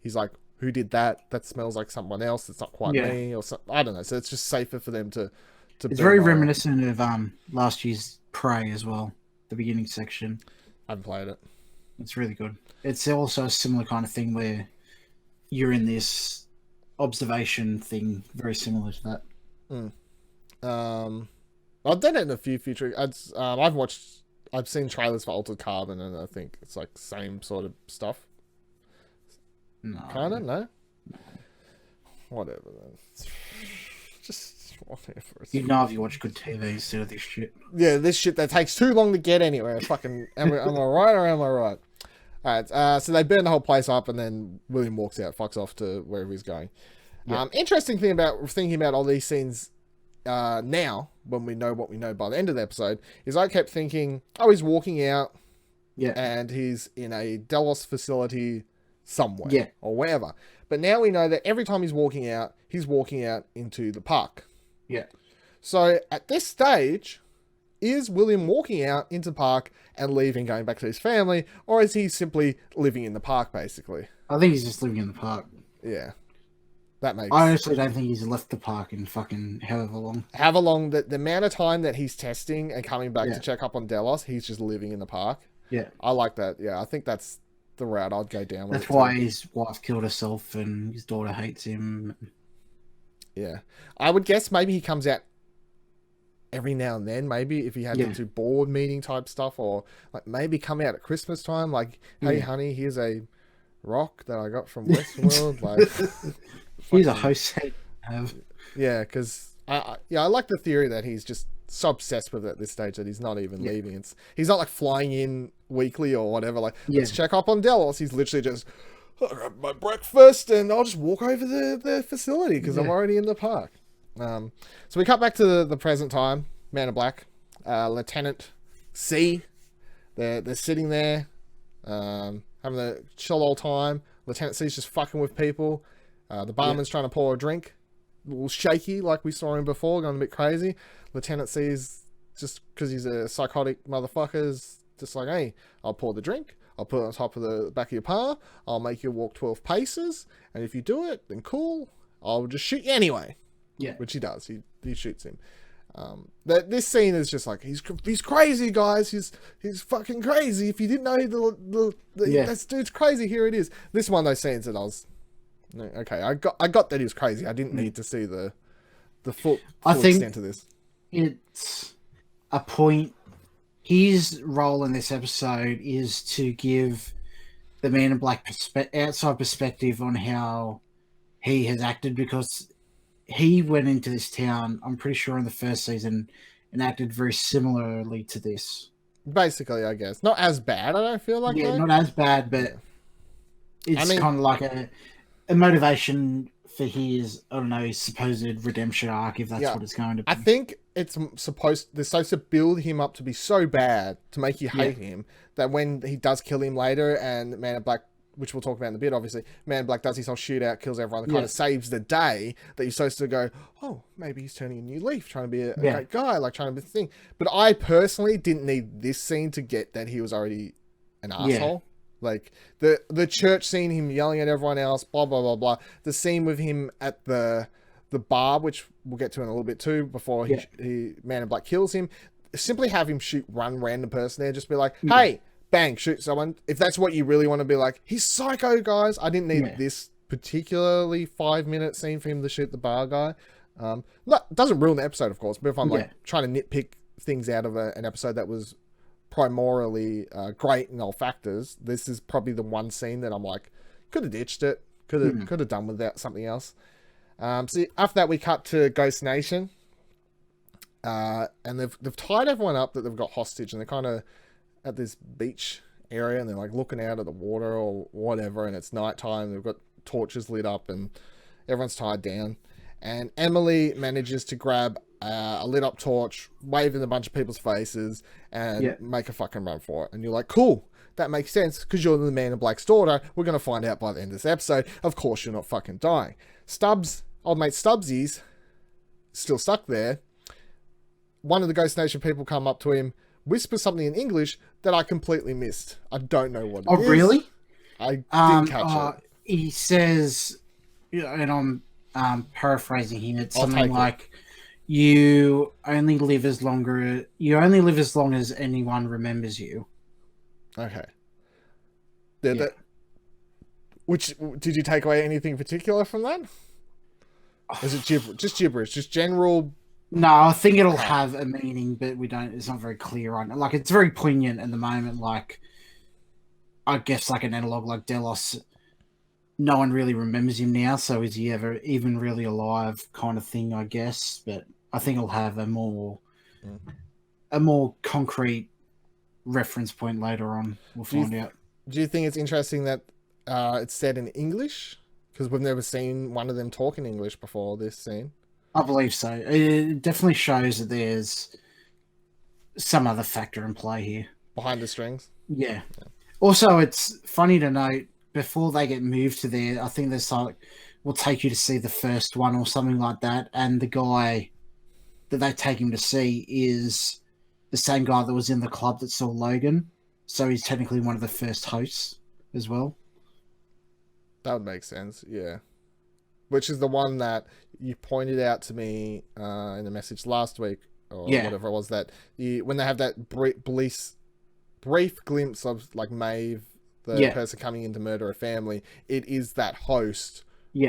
he's like, who did that? That smells like someone else. It's not quite me, or something. I don't know. So it's just safer for them to. It's very reminiscent of last year's Prey as well. The beginning section. I haven't played it. It's really good. It's also a similar kind of thing where you're in this observation thing, very similar to that. I've done it in a few future. I've seen trailers for Altered Carbon, and I think it's like same sort of stuff. No. Kinda, no? Whatever then. Just whatever. You'd know if you watch good TV instead of this shit. Yeah, this shit that takes too long to get anywhere. Fucking, am I right or am I right? Alright, so they burn the whole place up, and then William walks out, fucks off to wherever he's going. Interesting thing about thinking about all these scenes now, when we know what we know by the end of the episode, is I kept thinking, oh, he's walking out, and he's in a Delos facility somewhere, or wherever. But now we know that every time he's walking out into the park. Yeah. So at this stage, is William walking out into the park and leaving, going back to his family, or is he simply living in the park, basically? I think he's just living in the park. Yeah. That makes I honestly don't think he's left the park in fucking however long. However long, the amount of time that he's testing and coming back to check up on Delos, he's just living in the park. Yeah. I like that. Yeah, I think that's the route I'd go down with. That's why his wife killed herself and his daughter hates him. Yeah. I would guess maybe he comes out every now and then, maybe if he had to do board meeting type stuff, or like maybe come out at Christmas time, like, hey honey, here's a rock that I got from Westworld. Like, here's a host head. Yeah, because I like the theory that he's just so obsessed with it at this stage that he's not even leaving. He's not like flying in weekly or whatever, like, let's check up on Delos. He's literally just, I'll grab my breakfast and I'll just walk over the facility because I'm already in the park. So we cut back to the present time. Man in Black, Lieutenant C. They're sitting there, having a chill old time. Lieutenant C's just fucking with people. The barman's trying to pour a drink, a little shaky, like we saw him before, going a bit crazy. Lieutenant C's just because he's a psychotic motherfucker, is just like, hey, I'll pour the drink, I'll put it on top of the back of your palm, I'll make you walk 12 paces, and if you do it, then cool, I'll just shoot you anyway. Yeah. Which he does. He shoots him. This scene is just like, he's crazy, guys. He's fucking crazy. If you didn't know this dude's crazy, here it is. This one of those scenes that I was, okay, I got that he was crazy. I didn't need to see the full extent of this. It's a point. His role in this episode is to give the Man in Black outside perspective on how he has acted, because he went into this town, I'm pretty sure, in the first season and acted very similarly to this. Basically, I guess. Not as bad, I don't feel like. Yeah, though. not as bad, but it's kind of like a motivation for his, I don't know, his supposed redemption arc, if that's what it's going to be. I think they're supposed to build him up to be so bad to make you hate him, that when he does kill him later, and Man in Black, which we'll talk about in a bit, obviously, Man in Black does his whole shootout, kills everyone, that kind of saves the day, that you're supposed to go, oh, maybe he's turning a new leaf, trying to be a great guy, like trying to be the thing. But I personally didn't need this scene to get that he was already an asshole. Like, the church scene, him yelling at everyone else, blah, blah, blah, blah. The scene with him at the bar, which we'll get to in a little bit too, before he Man in Black kills him. Simply have him shoot one random person there, just be like, hey, bang, shoot someone. If that's what you really want to be like, he's psycho, guys. I didn't need this particularly 5-minute scene for him to shoot the bar guy. Doesn't ruin the episode, of course, but if I'm like trying to nitpick things out of an episode that was primarily great in all factors, this is probably the one scene that I'm like, could have ditched it, could have done without something else. So after that, we cut to Ghost Nation, and they've tied everyone up that they've got hostage, and they're kind of at this beach area, and they're like looking out at the water or whatever, and it's nighttime. They've got torches lit up, and everyone's tied down. And Emily manages to grab a lit up torch, wave in a bunch of people's faces, and make a fucking run for it. And you're like, cool, that makes sense, because you're the Man in Black's daughter. We're going to find out by the end of this episode. Of course you're not fucking dying. Stubbs, old mate Stubbsy's still stuck there. One of the Ghost Nation people come up to him, whisper something in English that I completely missed. I don't know what it is. Oh, really? I didn't catch it. He says, and I'm paraphrasing him, it's something like, you only live as long as anyone remembers you. Okay. Which, did you take away anything particular from that? Is it just gibberish? Just general... No, I think it'll have a meaning, but it's not very clear on it. Like, it's very poignant at the moment, like, I guess like an analog like Delos, no one really remembers him now, so is he ever even really alive kind of thing, I guess. But I think it'll have a more concrete reference point later on. We'll find out. Do you think it's interesting that it's said in English? Because we've never seen one of them talk in English before this scene. I believe so. It definitely shows that there's some other factor in play here. Behind the strings? Yeah. Also, it's funny to note, before they get moved to there, I think there's like, we'll take you to see the first one or something like that, and the guy that they take him to see is the same guy that was in the club that saw Logan, so he's technically one of the first hosts as well. That would make sense, yeah. Which is the one that you pointed out to me in the message last week, or whatever it was, that when they have that brief glimpse of like Maeve, the person coming in to murder a family, it is that host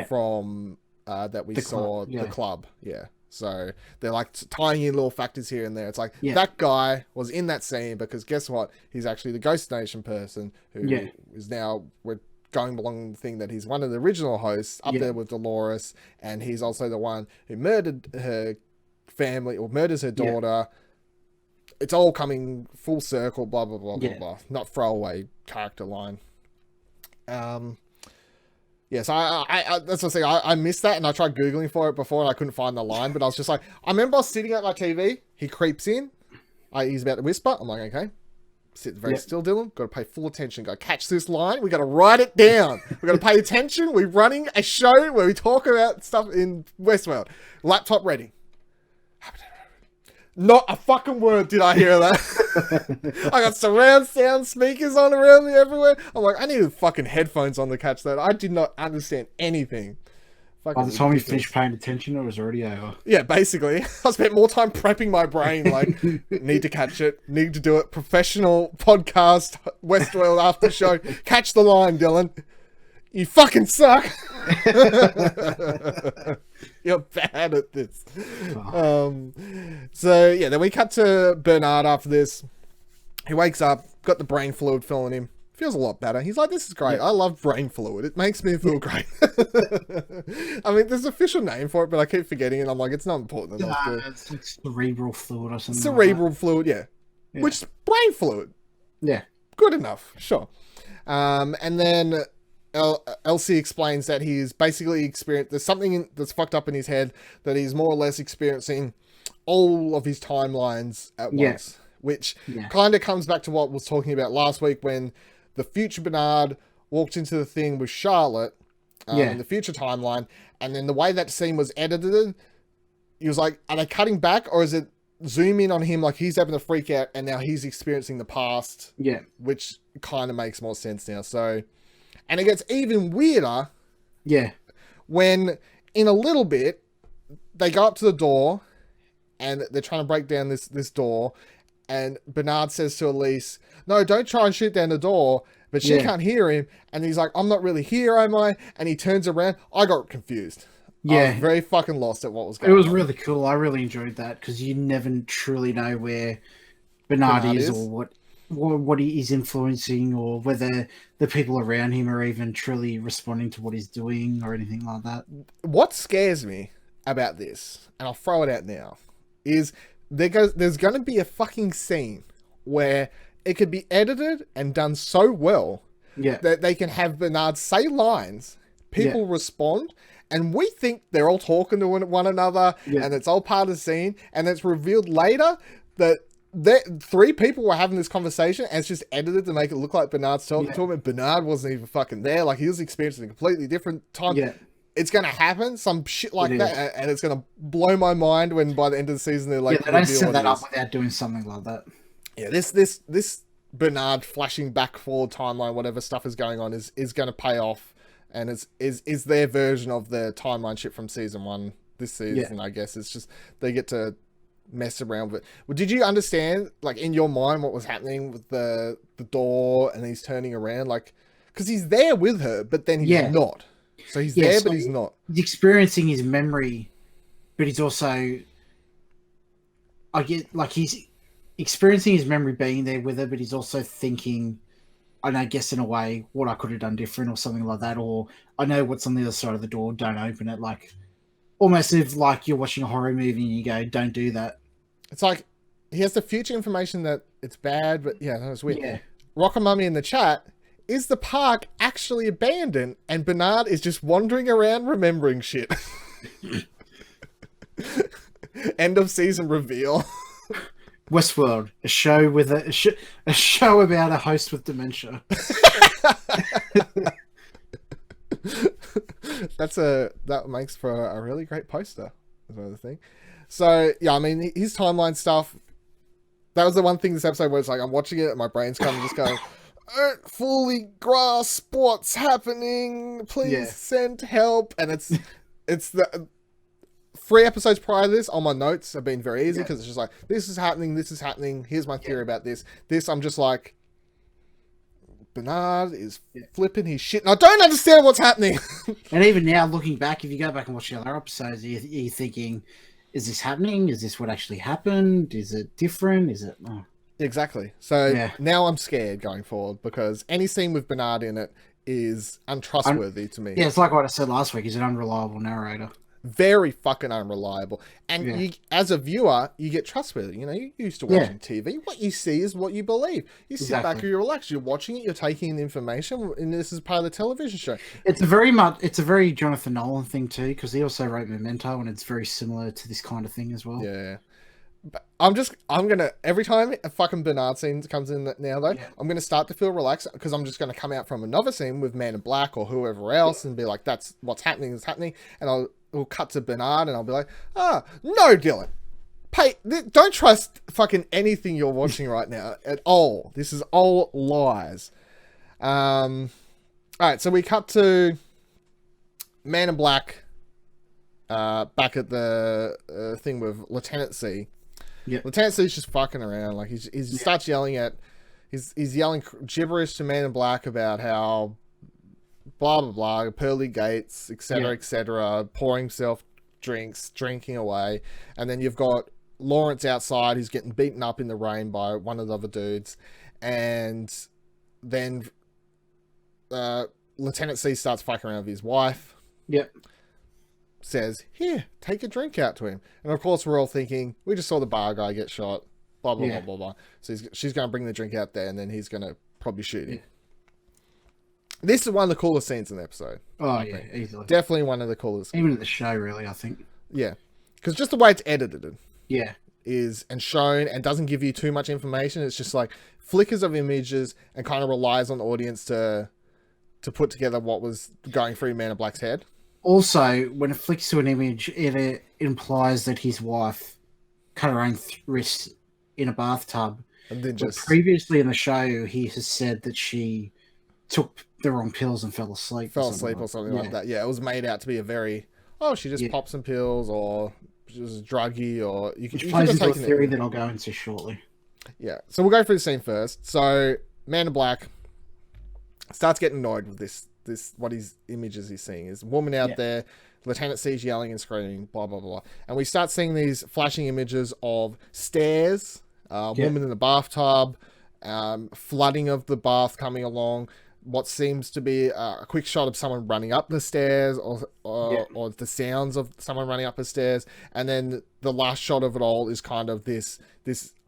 from that we saw the club. Yeah. So they're like tying in little factors here and there. It's like that guy was in that scene because guess what? He's actually the Ghost Nation person who is now, we're going along the thing that he's one of the original hosts up there with Dolores, and he's also the one who murdered her family or murders her daughter. It's all coming full circle, blah, blah, blah, blah, blah. Not throwaway character line. Yes, I that's what I'm saying. I missed that, and I tried Googling for it before, and I couldn't find the line, but I was just like, I remember I was sitting at my TV, he creeps in, he's about to whisper, I'm like, okay, sit very still, Dylan, got to pay full attention, got to catch this line, we got to write it down, we got to pay attention, we're running a show where we talk about stuff in Westworld. Laptop ready. Not a fucking word did I hear that. I got surround sound speakers on around me everywhere. I'm like, I needed fucking headphones on to catch that. I did not understand anything. By the time you finish paying attention, it was already over. Yeah, basically. I spent more time prepping my brain, like, need to catch it, need to do it. Professional podcast, Westworld Aftershow. Catch the line, Dylan. You fucking suck. You're bad at this. So, yeah, then we cut to Bernard after this. He wakes up, got the brain fluid filling him. Feels a lot better. He's like, this is great. I love brain fluid. It makes me feel great. I mean, there's an official name for it, but I keep forgetting it. I'm like, it's not important enough. It's like cerebral fluid or something. Cerebral fluid, yeah. Which is brain fluid. Yeah. Good enough, sure. And then Elsie explains that he's basically experienced, there's something that's fucked up in his head, that he's more or less experiencing all of his timelines at once. Which kind of comes back to what I was talking about last week when the future Bernard walked into the thing with Charlotte in the future timeline, and then the way that scene was edited, he was like, are they cutting back, or is it zoom in on him like he's having a freak out and now he's experiencing the past? Yeah. Which kind of makes more sense now. So, and it gets even weirder when, in a little bit, they go up to the door and they're trying to break down this door, and Bernard says to Elise, no, don't try and shoot down the door. But she can't hear him. And he's like, I'm not really here, am I? And he turns around. I got confused. I was very fucking lost at what was going on. It was really cool. I really enjoyed that because you never truly know where Bernard is or what he is influencing, or whether the people around him are even truly responding to what he's doing or anything like that. What scares me about this, and I'll throw it out now, is there's going to be a fucking scene where it could be edited and done so well that they can have Bernard say lines, people respond, and we think they're all talking to one another and it's all part of the scene, and it's revealed later that three people were having this conversation and it's just edited to make it look like Bernard's talking to him, and Bernard wasn't even fucking there. Like, he was experiencing a completely different time. It's going to happen, some shit like that, and it's going to blow my mind when by the end of the season they're like... they don't set that up without doing something like that. Yeah, this Bernard flashing back forward timeline, whatever stuff is going on, is going to pay off, and is their version of the timeline shit from season 1 this season, I guess. It's just, they get to mess around with it. Well, did you understand, like, in your mind what was happening with the door and he's turning around? Like, because he's there with her, but then he's not. So he's there, but he's not. He's experiencing his memory, but he's also... he's experiencing his memory being there with her, but he's also thinking, I guess in a way, what I could have done different or something like that, or I know what's on the other side of the door, don't open it. Like, almost if like you're watching a horror movie and you go, don't do that. It's like, he has the future information that it's bad, but that was weird. Yeah. Rocker Mummy in the chat, is the park actually abandoned and Bernard is just wandering around remembering shit? End of season reveal. Westworld, a show with a show about a host with dementia. That makes for a really great poster. Is another thing. So I mean, his timeline stuff. That was the one thing this episode where it's like I'm watching it and my brain's kind of just going, I don't fully grasp what's happening. Please send help. And it's the 3 episodes prior to this on my notes have been very easy because it's just like, this is happening. Here's my theory about this. I'm just like, Bernard is flipping his shit and I don't understand what's happening. And even now, looking back, if you go back and watch the other episodes, you're thinking, is this happening? Is this what actually happened? Is it different? Is it... Oh. Exactly. So now I'm scared going forward because any scene with Bernard in it is untrustworthy to me. Yeah, it's like what I said last week. He's an unreliable narrator. Very fucking unreliable. And you, as a viewer, you get trustworthy. You know, you're used to watching TV. What you see is what you believe. You sit back and you relax. You're watching it. You're taking in information. And this is part of the television show. It's a very Jonathan Nolan thing too, because he also wrote Memento, and it's very similar to this kind of thing as well. Yeah. But I'm gonna, every time a fucking Bernard scene comes in now though, I'm gonna start to feel relaxed because I'm just gonna come out from another scene with Man in Black or whoever else and be like, that's what's happening is happening. And we'll cut to Bernard and I'll be like, no, Dylan, Don't trust fucking anything you're watching right now at all. This is all lies. All right, so we cut to Man in Black back at the thing with Lieutenant C. Yeah. Lieutenant C's just fucking around. Like, he starts yelling at... He's yelling gibberish to Man in Black about how blah, blah, blah, pearly gates, etc., etc., pouring himself drinks, drinking away. And then you've got Lawrence outside who's getting beaten up in the rain by one of the other dudes. And then Lieutenant C starts fucking around with his wife. Yep. Says, here, take a drink out to him. And of course, we're all thinking, we just saw the bar guy get shot. Blah, blah, blah, blah, blah. So she's going to bring the drink out there, and then he's going to probably shoot him. This is one of the coolest scenes in the episode. Oh, yeah, easily. Definitely one of the coolest. Even in the show, really, I think. Yeah. Because just the way it's edited Yeah. is and shown and doesn't give you too much information. It's just like flickers of images and kind of relies on the audience to put together what was going through Man in Black's head. Also, when it flicks to an image, it implies that his wife cut her own wrist in a bathtub. And then but previously in the show, he has said that she took the wrong pills and fell asleep. Or something like that. Yeah, it was made out to be a very, she just popped some pills, or she was a druggy, or... Which plays into a theory that I'll go into shortly. Yeah, so we'll go through the scene first. So, Man in Black starts getting annoyed with this what his images he's seeing is a woman out there, Lieutenant C's yelling and screaming, blah, blah, blah. And we start seeing these flashing images of stairs, woman in the bathtub, flooding of the bath coming along, what seems to be a quick shot of someone running up the stairs, or the sounds of someone running up the stairs. And then the last shot of it all is kind of this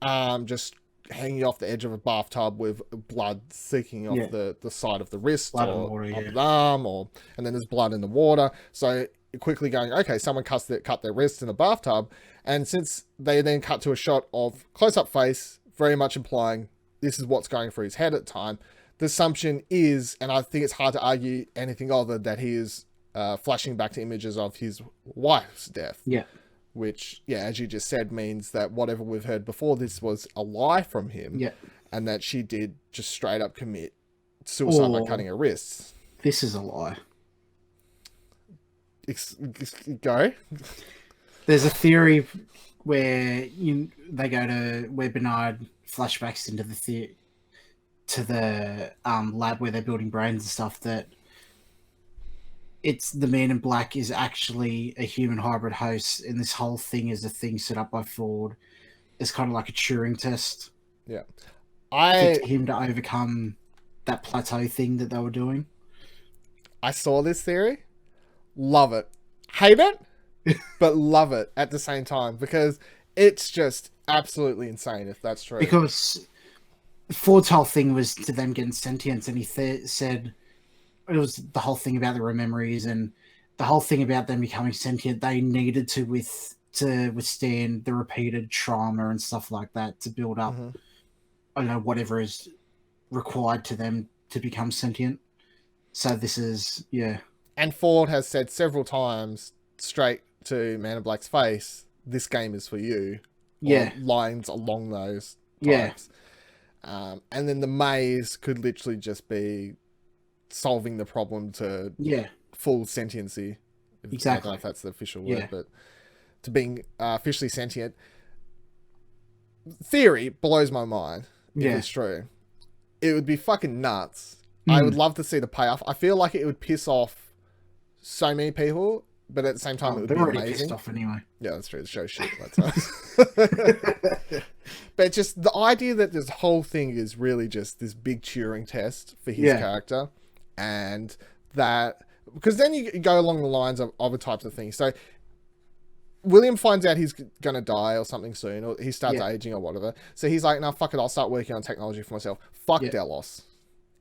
arm just hanging off the edge of a bathtub with blood seeking off the side of the wrist, blood or water, of the arm, and then there's blood in the water. So quickly going, okay, someone cut their wrists in the bathtub. And since they then cut to a shot of close-up face, very much implying this is what's going through his head at the time, the assumption is, and I think it's hard to argue anything other, that he is flashing back to images of his wife's death. Yeah. Which, as you just said, means that whatever we've heard before this was a lie from him. Yeah. And that she did just straight up commit suicide by cutting her wrists. This is a lie. Go. There's a theory where they go to where Bernard flashbacks into the lab where they're building brains and stuff, that it's the Man in Black is actually a human hybrid host, and this whole thing is a thing set up by Ford. It's kind of like a Turing test. Yeah. For him to overcome that plateau thing that they were doing. I saw this theory. Love it. Hate it, but love it at the same time, because it's just absolutely insane if that's true. Because Ford's whole thing was to them getting sentience, and he said it was the whole thing about their memories and the whole thing about them becoming sentient. They needed to withstand the repeated trauma and stuff like that to build up, I don't know, whatever is required to them to become sentient. So this is, And Ford has said several times straight to Man in Black's face, this game is for you. Yeah. Or lines along those types. And then the maze could literally just be solving the problem to full sentiency. Exactly. I don't know if that's the official word, but to being officially sentient. Theory blows my mind if it's true. It would be fucking nuts. I would love to see the payoff. I feel like it would piss off so many people, but at the same time, it would be amazing. They're already pissed off anyway. Yeah, that's true. The show's shit. But just the idea that this whole thing is really just this big Turing test for his character, and that, because then you go along the lines of other types of things. So William finds out he's gonna die or something soon, or he starts aging or whatever. So he's like, "No, fuck it. I'll start working on technology for myself. Fuck Delos."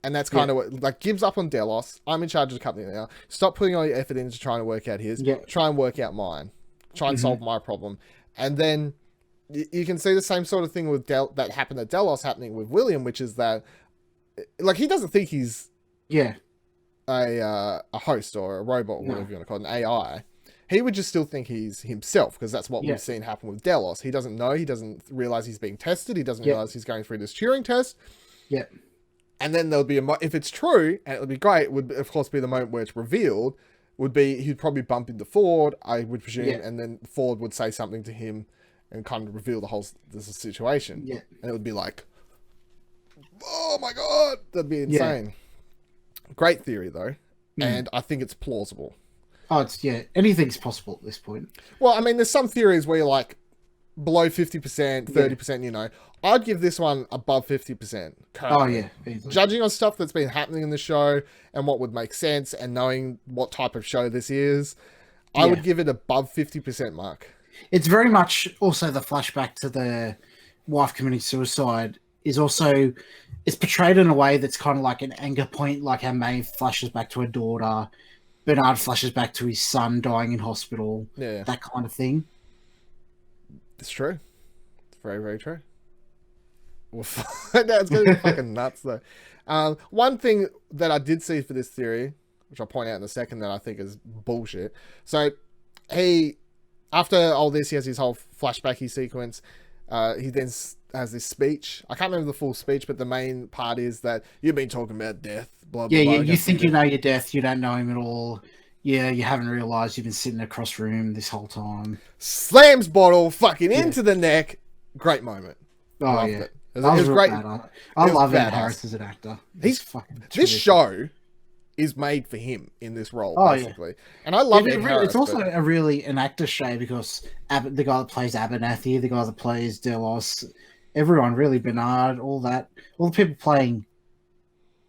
And that's kind of what, like, gives up on Delos. I'm in charge of the company now. Stop putting all your effort into trying to work out his. Try and work out mine. Try and solve my problem. And then you can see the same sort of thing with that happened at Delos happening with William, which is that, like, he doesn't think he's a host or a robot or whatever you want to call it, an AI. he would just still think he's himself, because that's what Yeah. we've seen happen with Delos. He doesn't know. He doesn't realize he's being tested. He doesn't realize he's going through this Turing test. Yeah. And then there'll be if it's true, and it would be great, would of course be the moment where it's revealed, would be he'd probably bump into Ford, I would presume, and then Ford would say something to him and kind of reveal the situation. Yeah. And it would be like, oh my God, that'd be insane. Great theory, though. And I think it's plausible. Oh, anything's possible at this point. Well, I mean, there's some theories where you're like below 50%, 30%, you know. I'd give this one above 50%. Oh, yeah. Easily. Judging on stuff that's been happening in the show and what would make sense and knowing what type of show this is, I would give it above 50% mark. It's very much also the flashback to the wife committing suicide is also, it's portrayed in a way that's kind of like an anger point, like how Mae flashes back to her daughter, Bernard flashes back to his son dying in hospital, that kind of thing. It's true. It's very, very true. No, it's going to be fucking nuts, though. One thing that I did see for this theory, which I'll point out in a second, that I think is bullshit. So, after all this, he has his whole flashbacky sequence. He then has this speech. I can't remember the full speech, but the main part is that you've been talking about death, blah, blah, blah. Yeah, you think you know your death, you don't know him at all. Yeah, you haven't realised you've been sitting across room this whole time. Slams bottle fucking into the neck. Great moment. Oh, Loved yeah. it. It was great. I love Ed Harris as an actor. He's fucking terrific. This show is made for him in this role, basically. Yeah. And I love Ed Harris. It's also an actor show, because the guy that plays Abernathy, the guy that plays Delos, everyone really, Bernard, all the people playing,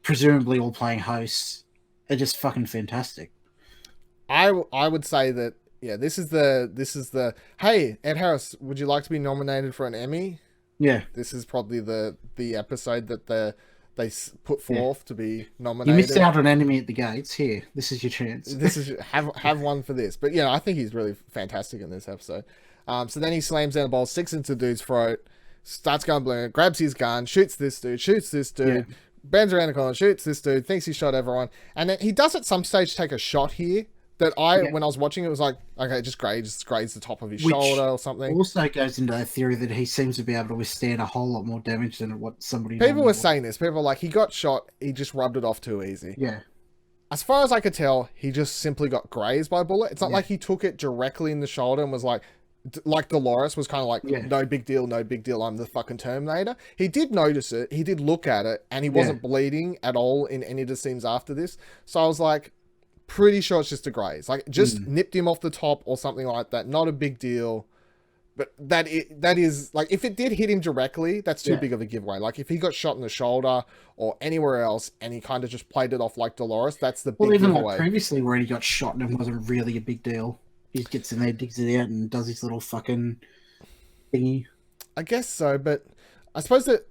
presumably all playing hosts, are just fucking fantastic. I would say that, this is the hey, Ed Harris, would you like to be nominated for an Emmy? Yeah, this is probably the episode that they put forth to be nominated. You missed out on Enemy at the Gates. Here, this is your chance. This is have one for this. But I think he's really fantastic in this episode. So then he slams down the ball, sticks into the dude's throat, starts going blue, grabs his gun, shoots this dude, bends around the corner, shoots this dude, thinks he shot everyone, and then he does at some stage take a shot here. That when I was watching it, was like, okay, just grades the top of his shoulder or something. Also goes into a theory that he seems to be able to withstand a whole lot more damage than what somebody. People were saying this. People were like, he got shot, he just rubbed it off too easy. Yeah. As far as I could tell, he just simply got grazed by a bullet. It's not like he took it directly in the shoulder and was like Dolores was kind of like, no big deal, I'm the fucking Terminator. He did notice it, he did look at it, and he wasn't bleeding at all in any of the scenes after this. So I was like, pretty sure it's just a graze, like just nipped him off the top or something like that. Not a big deal, but that is like, if it did hit him directly, that's too big of a giveaway. Like if he got shot in the shoulder or anywhere else and he kind of just played it off like Dolores, that's the big even giveaway. Like previously where he got shot and it wasn't really a big deal. He gets in there, digs it out, and does his little fucking thingy. I guess so, but I suppose that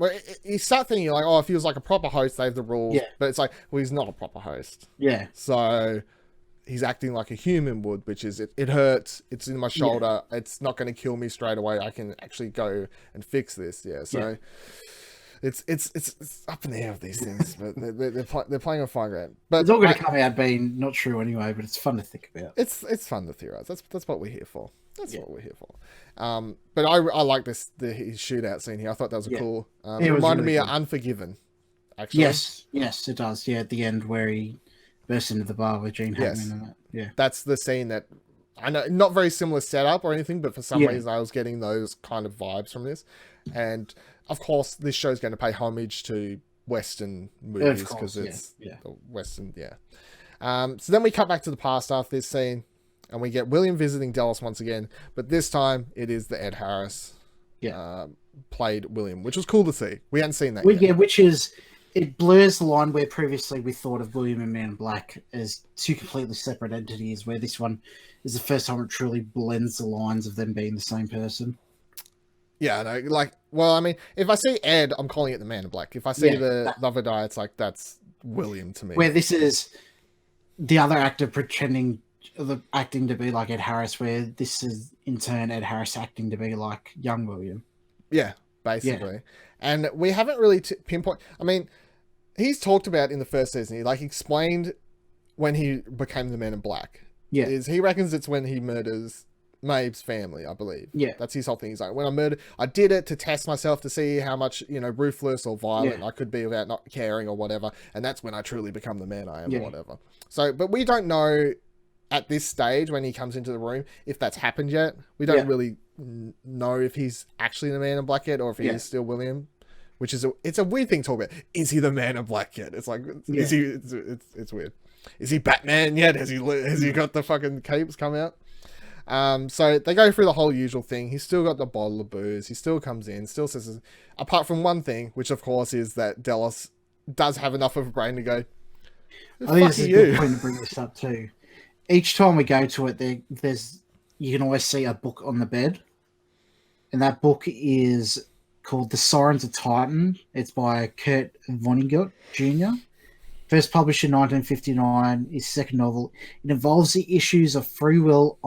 well, you start thinking like, oh, if he was like a proper host, they have the rules. Yeah. But it's like, well, he's not a proper host. Yeah. So he's acting like a human would, which is it hurts. It's in my shoulder. Yeah. It's not going to kill me straight away. I can actually go and fix this. Yeah. So it's up in the air with these things, but they're playing a fine game. But it's all going to come out being not true anyway. But it's fun to think about. It's fun to theorize. That's what we're here for. That's what we're here for. But I like his shootout scene here. I thought that was cool. It reminded me of Unforgiven, actually. Yes, it does. Yeah, at the end where he bursts into the bar with Gene Hackman and that. Yeah. That's the scene that, I know, not very similar setup or anything, but for some reason I was getting those kind of vibes from this. And, of course, this show's going to pay homage to Western movies because it's Western, so then we cut back to the past after this scene. And we get William visiting Delos once again, but this time it is the Ed Harris played William, which was cool to see. We hadn't seen that yet. Yeah, which is, it blurs the line where previously we thought of William and Man in Black as two completely separate entities, where this one is the first time it truly blends the lines of them being the same person. Yeah, no, like, well, I mean, if I see Ed, I'm calling it the Man in Black. If I see the other guy, it's like, that's William to me. Where this is the other actor pretending acting to be like Ed Harris, where this is in turn Ed Harris acting to be like young William. Yeah, basically. And we haven't really pinpoint. I mean, he's talked about in the first season. He like explained when he became the Man in Black. Yeah. Is he reckons it's when he murders Maeve's family, I believe. Yeah. That's his whole thing. He's like, when I did it to test myself to see how much, ruthless or violent I could be without not caring or whatever. And that's when I truly become the man I am or whatever. So, but we don't know at this stage when he comes into the room if that's happened yet. We don't really know if he's actually the Man in Black yet or if he is still William. Which is it's a weird thing to talk about. Is he the Man in Black yet? It's like, is he? It's weird. Is he Batman yet? Has he got the fucking capes come out? So they go through the whole usual thing. He's still got the bottle of booze. He still comes in, still says, apart from one thing, which of course is that Delos does have enough of a brain to go, I think it's a good point to bring this up too. Each time we go to it, you can always see a book on the bed, and that book is called The Sirens of Titan. It's by Kurt Vonnegut Jr. First published in 1959, his second novel. It involves the issues of free will,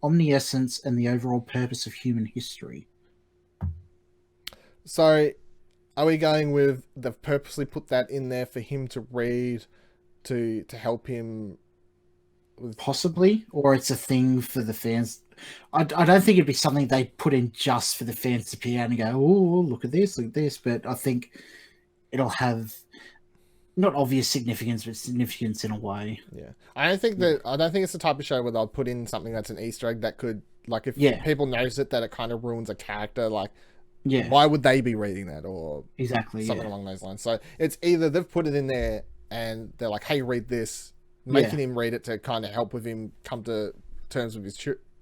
omniscience, and the overall purpose of human history. So, are we going with they've purposely put that in there for him to read to help him? Possibly, or it's a thing for the fans. I don't think it'd be something they put in just for the fans to peer out and go, oh, look at this. But I think it'll have not obvious significance, but significance in a way. Yeah, I don't think it's the type of show where they'll put in something that's an Easter egg that could, like, if people notice it, that it kind of ruins a character. Like, why would they be reading that or something along those lines? So it's either they've put it in there and they're like, hey, read this. Making him read it to kind of help with him come to terms with his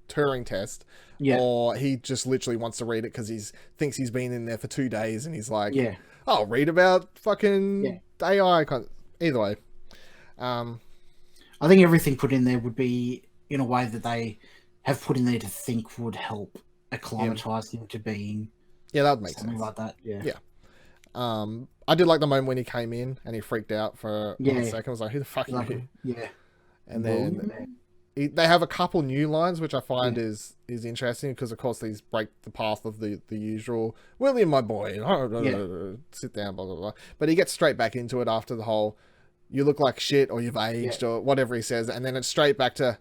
Turing test, or he just literally wants to read it because he thinks he's been in there for 2 days and he's like, I'll read about fucking AI. Either way, I think everything put in there would be in a way that they have put in there to think would help acclimatize him to being that would make something sense. like that. I did like the moment when he came in and he freaked out for 1 second. I was like, who the fuck are you? Yeah. And then they have a couple new lines, which I find is interesting because, of course, these break the path of the usual, William, my boy, sit down, blah, blah, blah. But he gets straight back into it after the whole, you look like shit or you've aged or whatever he says. And then it's straight back to,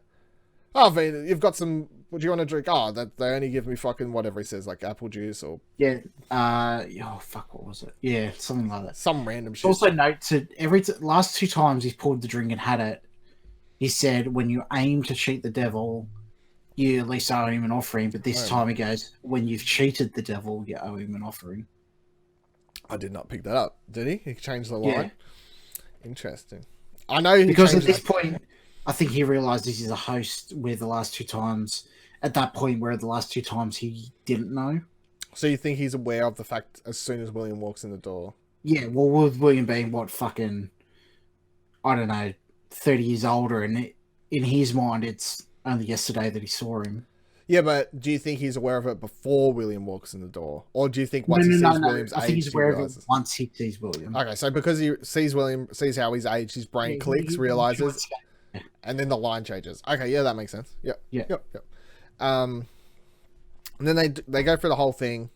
oh, you've got some, what do you want to drink? Oh, that they only give me fucking whatever he says, like apple juice or... what was it? Yeah, something like that. Some random shit. Also note to last 2 times he's poured the drink and had it, he said, when you aim to cheat the devil, you at least owe him an offering. But this time he goes, when you've cheated the devil, you owe him an offering. I did not pick that up. Did he? He changed the line? Yeah. Interesting. I know because at this point, I think he realizes he's a host where the last 2 times, at that point where the last 2 times he didn't know. So you think he's aware of the fact as soon as William walks in the door? Yeah, well, with William being I don't know, 30 years older, and in his mind, it's only yesterday that he saw him. Yeah, but do you think he's aware of it before William walks in the door? Or do you think once he sees William's age, I think he's aware of it once he sees William. Okay, so because he sees William, sees how he's aged, his brain clicks, realizes, and then the line changes. Okay, yeah, that makes sense. Yep. And then they go through the whole thing,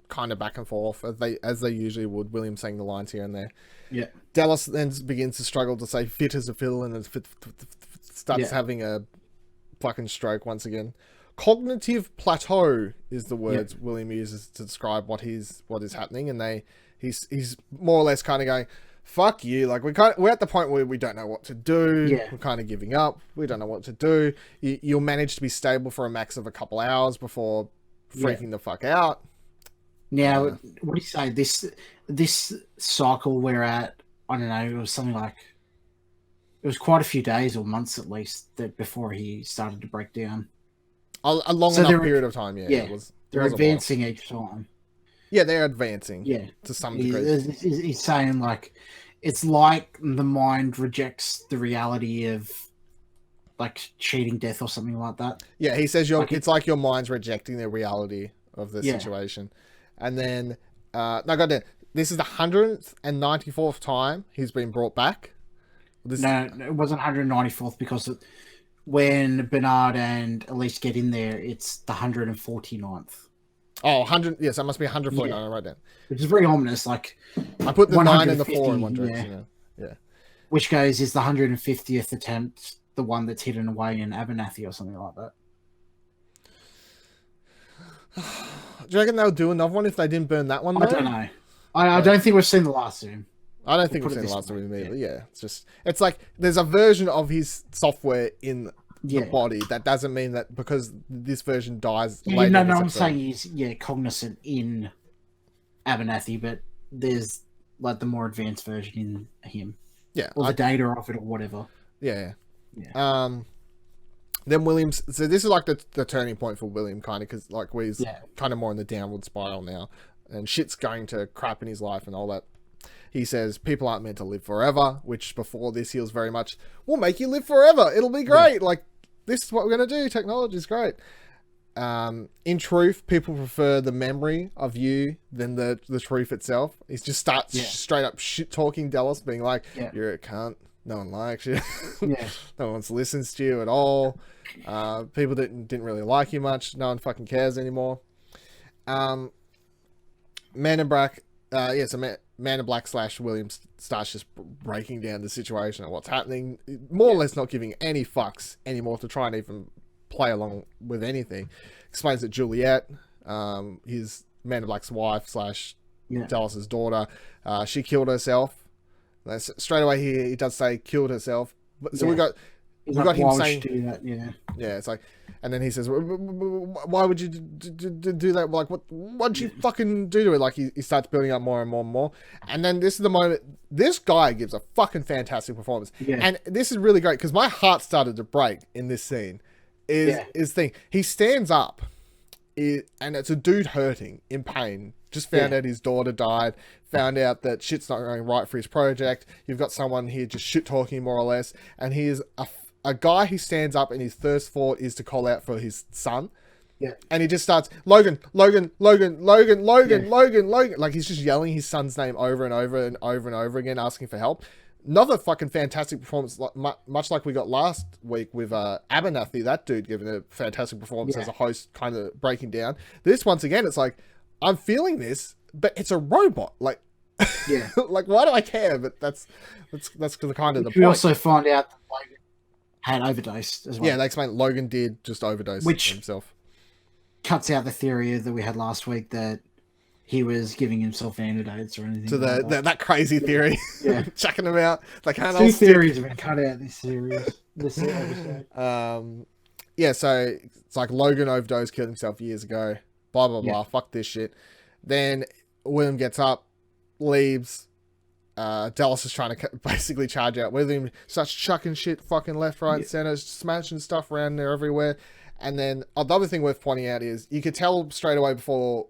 kind of back and forth as they usually would. William saying the lines here and there. Yeah. Delos then begins to struggle to say fit as a fiddle and starts having a fucking stroke once again. Cognitive plateau is the words William uses to describe what is happening, and he's more or less kind of going, fuck you, like we're at the point where we don't know what to do. We're kind of giving up. We don't know what to do. You'll manage to be stable for a max of a couple hours before freaking the fuck out. Now, what do you say? This cycle we're at, I don't know, it was something like, it was quite a few days or months at least that before he started to break down. A long enough period of time, they're advancing each time. Yeah, they're advancing. Yeah, to some degree. He's saying like, it's like the mind rejects the reality of like cheating death or something like that. Yeah, he says it's like your mind's rejecting the reality of the situation. And then, this is the 194th time he's been brought back. No, it wasn't 194th because when Bernard and Elise get in there, it's the 149th. Oh, 100. Yes, that must be 149 right then. Which is very ominous. Like, I put the 9 and the 4 in one direction. Yeah. Which goes, is the 150th attempt the one that's hidden away in Abernathy or something like that? Do you reckon they'll do another one if they didn't burn that one? I don't know. I don't think we've seen the last of him. I don't think we've seen the last of him either. Yeah, it's like there's a version of his software in the body. That doesn't mean that because this version dies later. No, I'm saying he's cognizant in Abernathy, but there's like the more advanced version in him. Yeah, or the data of it or whatever. Yeah. Then Williams. So this is like the turning point for William, kind of, because like he's kind of more in the downward spiral now, and shit's going to crap in his life and all that. He says people aren't meant to live forever, which before this he was very much, we'll make you live forever. It'll be great. Like, this is what we're going to do. Technology's great. In truth, people prefer the memory of you than the truth itself. He just starts straight up shit talking Delos, being like, you're a cunt. No one likes you. No one listens to you at all. People didn't really like you much. No one fucking cares anymore. Man in Black, Man in Black / Williams starts just breaking down the situation and what's happening, more or less not giving any fucks anymore to try and even play along with anything. Explains that Juliet, his Man in Black's wife / Delos' daughter, she killed herself. Straight away he does say killed herself. So we got him saying, do that? It's like, and then he says, why would you do that? Like, what did you fucking do to it? Like, he starts building up more and more and more. And then this is the moment, this guy gives a fucking fantastic performance. And this is really great because my heart started to break in this scene. He stands up and it's a dude hurting in pain. Just found out his daughter died, found out that shit's not going right for his project. You've got someone here just shit talking more or less, and he is a guy who stands up and his first thought is to call out for his son. And he just starts, Logan. Like, he's just yelling his son's name over and over and over and over again, asking for help. Another fucking fantastic performance, much like we got last week with Abernathy, that dude giving a fantastic performance as a host, kind of breaking down. This, once again, it's like, I'm feeling this, but it's a robot. Like, like, why do I care? But that's the kind of the point. We also find out that Logan had overdosed as well. Yeah, they explain Logan did just overdose himself. Cuts out the theory that we had last week that he was giving himself antidotes or anything. So that crazy theory, chucking them out. They can't all Two theories have been cut out this series. This episode. So it's like Logan overdosed, killed himself years ago. Blah blah blah. Fuck this shit. Then William gets up, leaves. Delos is trying to basically charge out with him. Starts chucking shit fucking left, right, and center, smashing stuff around there everywhere. And then the other thing worth pointing out is you could tell straight away before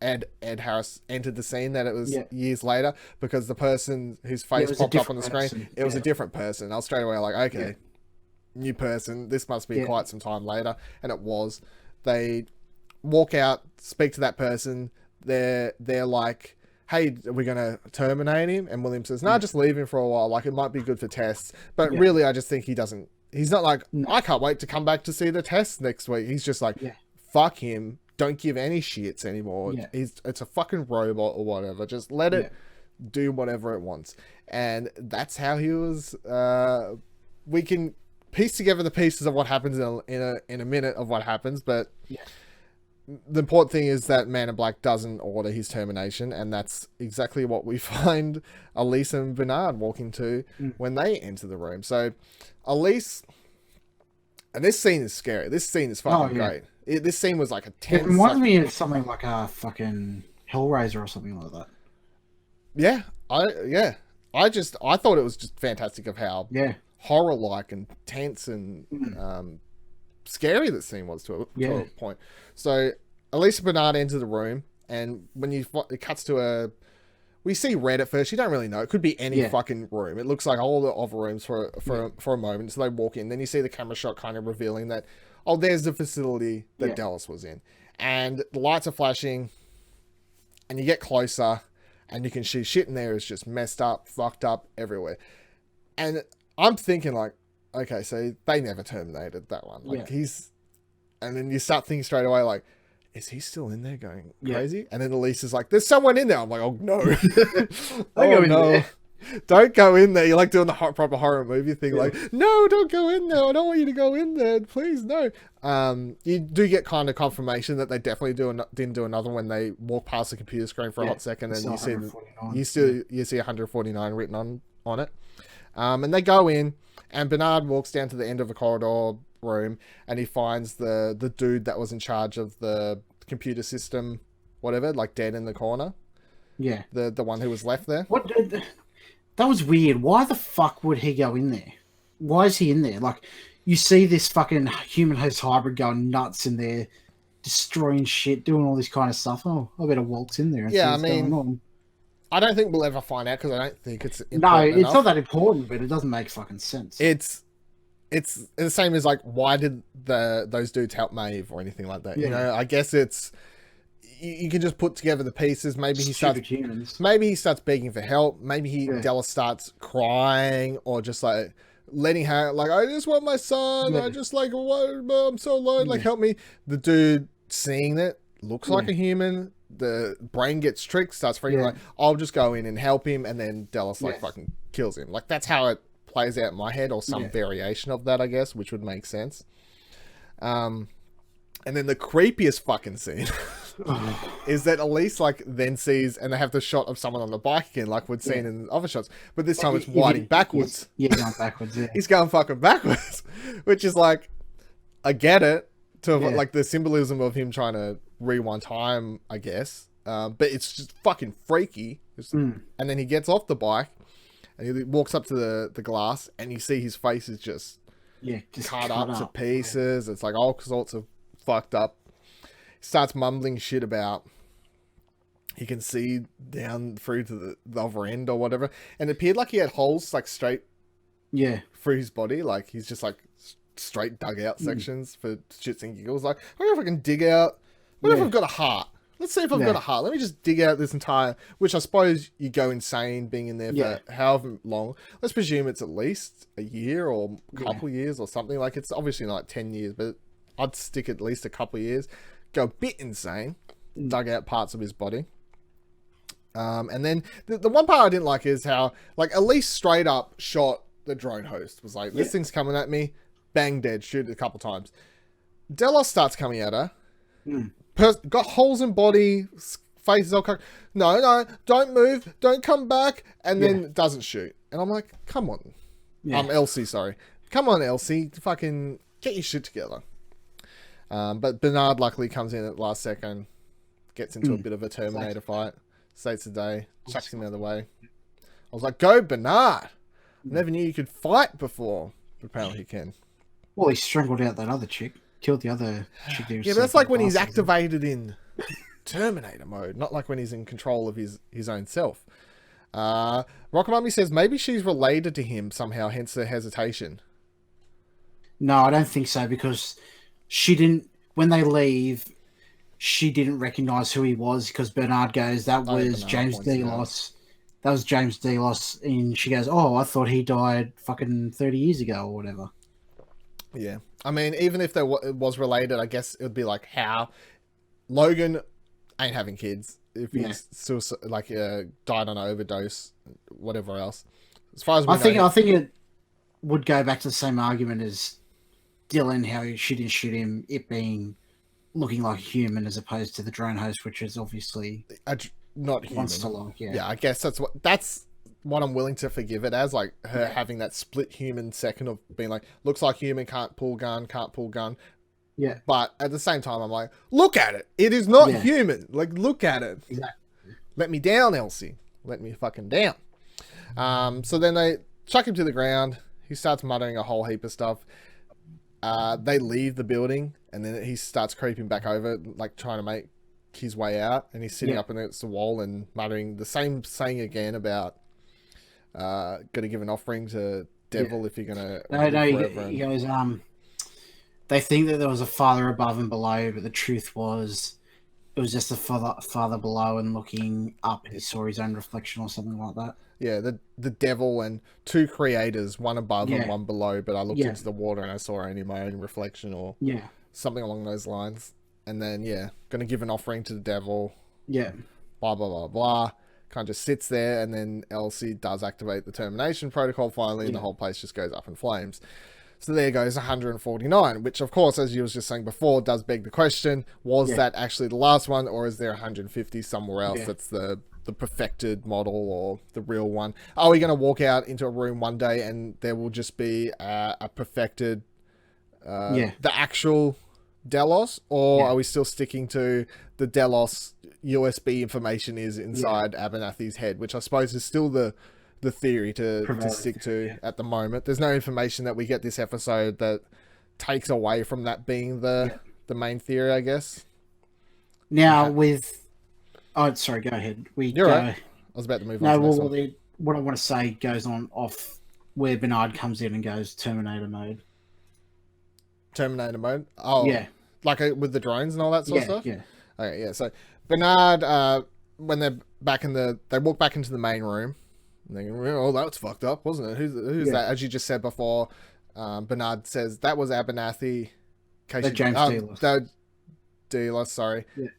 Ed Harris entered the scene that it was years later, because the person whose face popped up on the screen, it was a different person. I was straight away like, okay, new person. This must be quite some time later, and it was. They walk out, speak to that person. They're like, hey, are we going to terminate him? And William says, no, just leave him for a while. Like, it might be good for tests. But really, I just think he's not like, I can't wait to come back to see the tests next week. He's just like, fuck him. Don't give any shits anymore. It's a fucking robot or whatever. Just let it do whatever it wants. And that's how he was. We can piece together the pieces of what happens in a minute of what happens, but the important thing is that Man in Black doesn't order his termination, and that's exactly what we find Elise and Bernard walking to when they enter the room. So Elise, and this scene is scary. This scene is fucking great. This scene was like a tense. It reminded me of something like a fucking Hellraiser or something like that. I thought it was just fantastic of how horror-like and tense and scary that scene was to a point. So Elisa Bernard enters the room, and when it cuts to we see red at first. You don't really know. It could be any fucking room. It looks like all the other rooms for a moment. So they walk in. Then you see the camera shot kind of revealing that, oh, there's the facility that Delos was in. And the lights are flashing, and you get closer, and you can see shit in there is just messed up, fucked up everywhere. And I'm thinking like, okay, so they never terminated that one. Like and then you start thinking straight away like, is he still in there going crazy? And then Elise is like, there's someone in there. I'm like, oh no. There. Don't go in there. You're like doing the proper horror movie thing. Like, no, don't go in there. I don't want you to go in there. Please, no. You do get kind of confirmation that they definitely didn't do another when they walk past the computer screen for a hot second, and you see 149 written on it. And they go in, and Bernard walks down to the end of a corridor room, and he finds the dude that was in charge of the computer system, whatever, like dead in the corner. Yeah. The one who was left there. What? That was weird. Why the fuck would he go in there? Why is he in there? Like, you see this fucking human host hybrid going nuts in there, destroying shit, doing all this kind of stuff. Oh, I better waltz in there and see what's going on. I don't think we'll ever find out because I don't think it's important No, it's enough. not that important, but it doesn't make fucking sense. It's the same as like, why did those dudes help Maeve or anything like that? Yeah. You know, I guess it's you can just put together the pieces. Maybe he starts begging for help. Maybe Delos starts crying, or just like letting her, like, I just want my son. I just like, I'm so alone. Like, help me. The dude seeing it looks like a human. The brain gets tricked, starts freaking like, I'll just go in and help him, and then Delos like fucking kills him. Like, that's how it plays out in my head, or some variation of that, I guess, which would make sense. And then the creepiest fucking scene is that Elise like then sees, and they have the shot of someone on the bike again, like we'd seen in other shots, but this time it's winding backwards. Yeah, going backwards. Yeah, he's going fucking backwards, which is like, I get it, to like the symbolism of him trying to rewind time, I guess. But it's just fucking freaky. And then he gets off the bike, and he walks up to the glass, and you see his face is just cut up to pieces. It's like all sorts of fucked up. He starts mumbling shit about he can see down through to the other end or whatever, and it appeared like he had holes like straight through his body, like he's just like straight dug out sections for shits and giggles. Like, I wonder if I can dig out, what if I've got a heart. Let's see if I've got a heart. Let me just dig out this entire, which I suppose you go insane being in there for however long. Let's presume it's at least a year or a couple years or something. Like, it's obviously not like 10 years, but I'd stick at least a couple of years. Go a bit insane. Dug out parts of his body. And then the one part I didn't like is how, like, Elise straight up shot the drone host. Was like, this thing's coming at me. Bang, dead. Shoot it a couple times. Delos starts coming at her. Got holes in body, face is all covered. No, don't move, don't come back, and then doesn't shoot. And I'm like, come on. Elsie, sorry. Come on, Elsie, fucking get your shit together. But Bernard luckily comes in at the last second, gets into a bit of a Terminator fight, saves the day, chucks him out of the way. I was like, go Bernard! Never knew you could fight before. But apparently he can. Well, he strangled out that other chick. Killed the other chick. Yeah, but that's like when he's activated in Terminator mode, not like when he's in control of his own self. Rockamummy says maybe she's related to him somehow, hence the hesitation. No, I don't think so, because she didn't, when they leave, she didn't recognize who he was, because Bernard goes, that was James Delos. That was James Delos, and she goes, oh, I thought he died fucking 30 years ago or whatever. Yeah. I mean, even if it was related, I guess it would be like how Logan ain't having kids if he's died on an overdose, whatever else. As far as we know, I think it would go back to the same argument as Dylan, how she didn't shoot him, it being looking like a human as opposed to the drone host, which is obviously not human. I guess that's what I'm willing to forgive it as, like her having that split human second of being like, looks like human, can't pull gun. Yeah. But at the same time, I'm like, look at it. It is not human. Like, look at it. Exactly. Let me down, Elsie. Let me fucking down. So then they chuck him to the ground. He starts muttering a whole heap of stuff. They leave the building, and then he starts creeping back over, like trying to make his way out. And he's sitting up against the wall and muttering the same saying again about, gotta give an offering to devil if you're gonna. He goes, they think that there was a father above and below, but the truth was it was just a father below, and looking up he saw his own reflection or something like that. Yeah, the devil and two creators, one above and one below, but I looked into the water and I saw only my own reflection, or something along those lines. And then gonna give an offering to the devil. Yeah. Blah blah blah blah. kind of just sits there, and then Elsie does activate the termination protocol finally, and the whole place just goes up in flames. So there goes 149, which of course, as you was just saying before, does beg the question, was that actually the last one, or is there 150 somewhere else that's the perfected model or the real one? Are we going to walk out into a room one day and there will just be a perfected, the actual Delos, or are we still sticking to the Delos USB information is inside Abernathy's head, which I suppose is still the theory to stick to at the moment. There's no information that we get this episode that takes away from that being the main theory, I guess. Now with... Oh, sorry, go ahead. You're right. I was about to move on to the next one. What I want to say goes on off where Bernard comes in and goes Terminator mode. Terminator mode? Oh, yeah. Like with the drones and all that sort of stuff? Yeah. Okay, yeah. So Bernard, when they're back they walk back into the main room, and they go, oh, that was fucked up, wasn't it? Who's that? As you just said before, Bernard says that was Abernathy. James Delos, sorry. Yeah.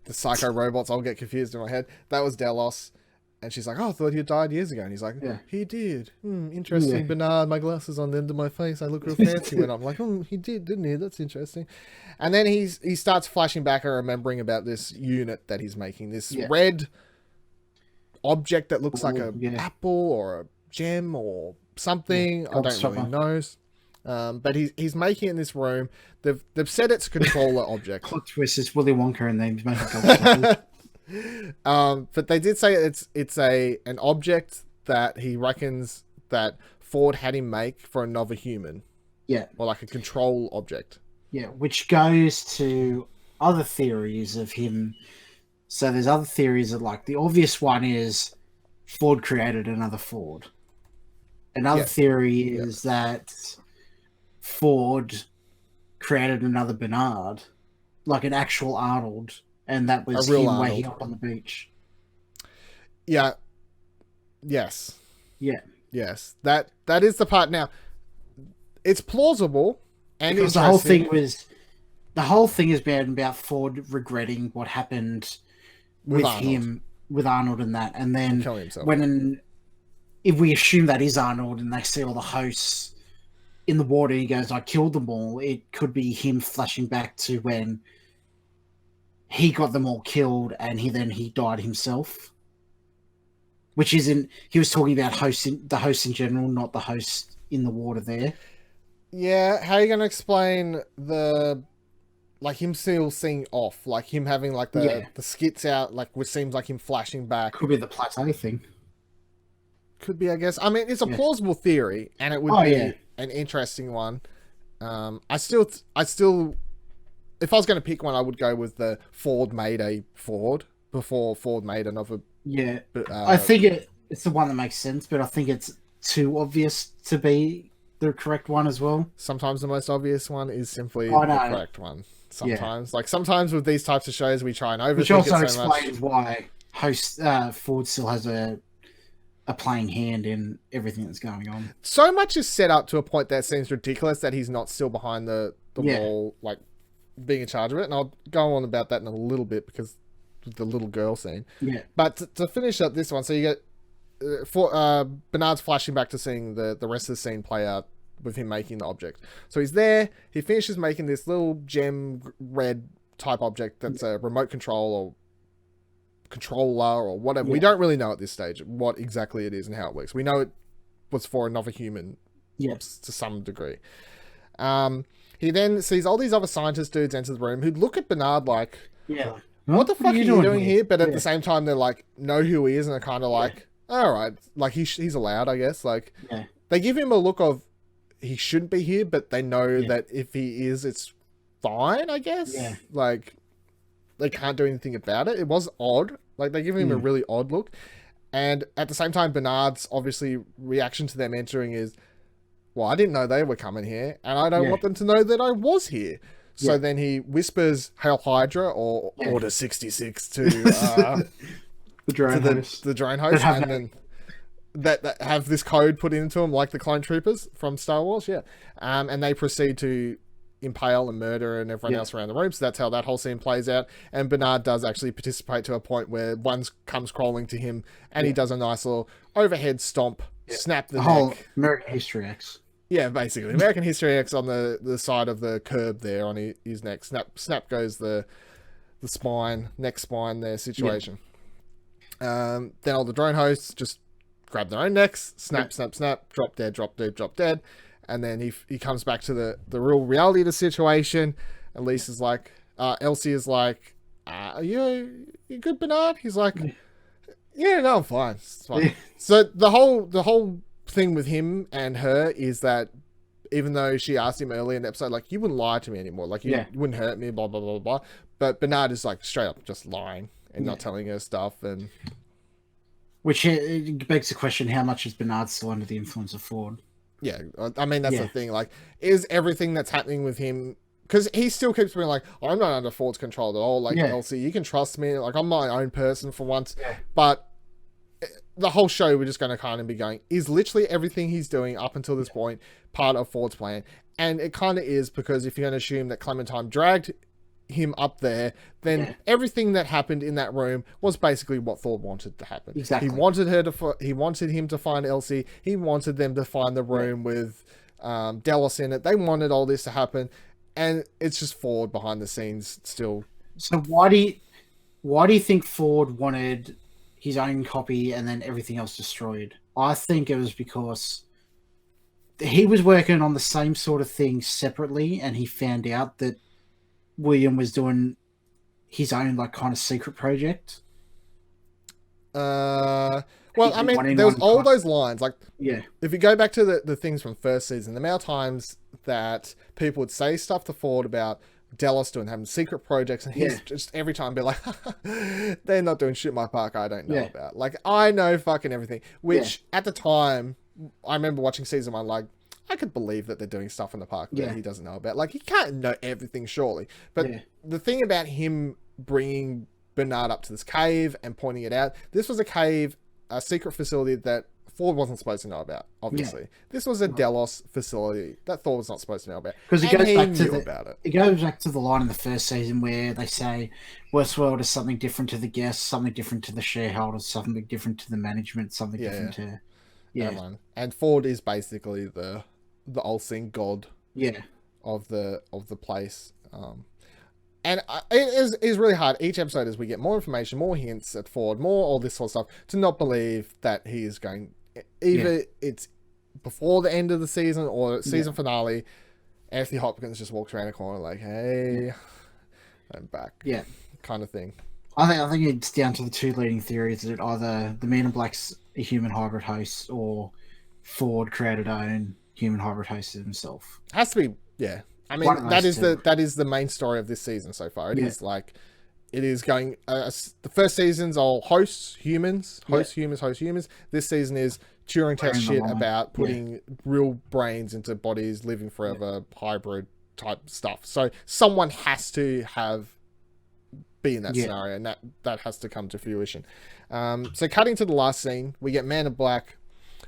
The psycho robots, I'll get confused in my head. That was Delos. And she's like, oh, I thought he died years ago. And he's like, he did. Interesting, Bernard. My glasses on the end of my face. I look real fancy when I'm like, he did, didn't he? That's interesting. And then he starts flashing back and remembering about this unit that he's making. This red object that looks like an apple or a gem or something. I don't really know. But he's making it in this room. They've said it's a controller object. Plot twist is Willy Wonka and they're making but they did say it's an object that he reckons that Ford had him make for another human. Yeah. Or like a control object. Yeah, which goes to other theories of him. So there's other theories that, like, the obvious one is Ford created another Ford. Another theory is that Ford created another Bernard, like an actual Arnold. And that was him waking up on the beach. Yeah. Yes. Yeah. Yes. That is the part. Now, it's plausible and because the whole thing has been about Ford regretting what happened with him, with Arnold and that. And then if we assume that is Arnold and they see all the hosts in the water, he goes, I killed them all. It could be him flashing back to when he got them all killed and he died himself. Which isn't... He was talking about the hosts in general, not the host in the water there. Yeah, how are you going to explain like him still seeing off? Like him having like the skits out, like which seems like him flashing back. Could be the plateau thing. Could be, I guess. I mean, it's a plausible theory and it would be an interesting one. I still... If I was going to pick one, I would go with the Ford made a Ford before Ford made another. Yeah, I think it's the one that makes sense, but I think it's too obvious to be the correct one as well. Sometimes the most obvious one is simply the correct one. Sometimes, sometimes with these types of shows, we try and overthink it so much. Which also explains why Ford still has a playing hand in everything that's going on. So much is set up to a point that seems ridiculous that he's not still behind the wall, like being in charge of it. And I'll go on about that in a little bit because the little girl scene. Yeah. But to finish up this one, so you get Bernard's flashing back to seeing the rest of the scene play out with him making the object. So he's there. He finishes making this little gem red type object that's a remote control or controller or whatever. We don't really know at this stage what exactly it is and how it works. We know it was for another human to some degree. He then sees all these other scientist dudes enter the room who look at Bernard like, what the fuck are you doing here? But at the same time, they're like, know who he is and are kind of like, all right, like he's allowed, I guess. Like they give him a look of he shouldn't be here, but they know that if he is, it's fine, I guess. Yeah. Like they can't do anything about it. It was odd. Like they give him a really odd look. And at the same time, Bernard's obviously reaction to them entering is, well, I didn't know they were coming here, and I don't want them to know that I was here. So then he whispers Hail Hydra or Order 66 to the drone host. The drone host, and then that have this code put into them like the clone troopers from Star Wars, and they proceed to impale and murder and everyone else around the room. So that's how that whole scene plays out. And Bernard does actually participate to a point where one comes crawling to him and he does a nice little overhead stomp, snap the whole neck. American History X. Yeah, basically. American History X on the side of the curb there on his neck. Snap goes the spine, neck spine there situation. Then all the drone hosts just grab their own necks, snap, drop dead. And then he comes back to the real reality of the situation. And Lisa's like, Elsie is like, you good, Bernard? He's like, yeah, no, I'm fine. It's fine. So the whole thing with him and her is that even though she asked him early in the episode, like, you wouldn't lie to me anymore. Like, you wouldn't hurt me, blah, blah, blah, blah. But Bernard is like straight up just lying and not telling her stuff. And which it begs the question, how much is Bernard still under the influence of Ford? Yeah, I mean, that's the thing. Like, is everything that's happening with him... Because he still keeps being like, I'm not under Ford's control at all. Like, Elsie, you can trust me. Like, I'm my own person for once. Yeah. But the whole show, we're just going to kind of be going, is literally everything he's doing up until this point part of Ford's plan? And it kind of is, because if you're going to assume that Clementine dragged him up there, then everything that happened in that room was basically what Thor wanted to happen. Exactly. He wanted him to find Elsie. He wanted them to find the room with Delos in it. They wanted all this to happen, and it's just Ford behind the scenes still. So why do you think Ford wanted his own copy and then everything else destroyed? I think it was because he was working on the same sort of thing separately, and he found out that William was doing his own, like, kind of secret project. Well, I mean, there was all those lines. Like, if you go back to the things from first season, the amount of times that people would say stuff to Ford about Delos having secret projects, and he's just every time be like, they're not doing shit in my park I don't know about. Like, I know fucking everything. Which, at the time, I remember watching season 1, like, I could believe that they're doing stuff in the park that he doesn't know about. Like, he can't know everything, surely. But the thing about him bringing Bernard up to this cave and pointing it out, this was a cave, a secret facility that Ford wasn't supposed to know about, obviously. Yeah. This was a Delos facility that Thor was not supposed to know about. Because it goes back to the line in the first season where they say Westworld is something different to the guests, something different to the shareholders, something different to the management, something different to... Yeah. That one. And Ford is basically the all-seeing god of the place. And it is really hard each episode as we get more information, more hints at Ford, more all this sort of stuff, to not believe that he is going, either it's before the end of the season or season finale, Anthony Hopkins just walks around a corner like, hey, I'm back. Yeah. Kind of thing. I think it's down to the two leading theories, that either the Man in Black's a human hybrid host or Ford created own human hybrid host himself. Has to be, yeah. I mean, that is the main story of this season so far. It is like, it is going, the first season's all humans. This season is Turing test shit about putting real brains into bodies, living forever, hybrid type stuff. So someone has to be in that scenario, and that has to come to fruition. So cutting to the last scene, we get Man in Black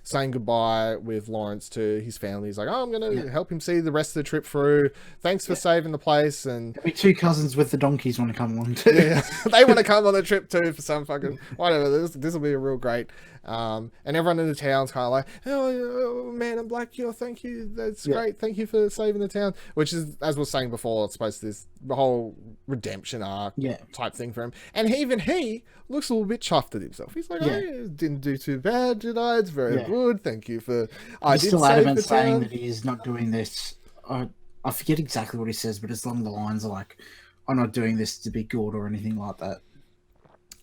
saying goodbye with Lawrence to his family. He's like, oh, I'm going to help him see the rest of the trip through. Thanks for saving the place. And maybe two cousins with the donkeys want to come along too. They want to come on the trip too for some fucking whatever. This will be a real great. And everyone in the town's kind of like, oh, Man in Black, thank you. That's great. Thank you for saving the town. Which is, as we were saying before, it's supposed to be this whole redemption arc type thing for him. And even he looks a little bit chuffed at himself. He's like, I didn't do too bad, did I? It's very good. Thank you for... He's still adamant saying that he is not doing this. I forget exactly what he says, but it's along the lines of like, I'm not doing this to be good or anything like that.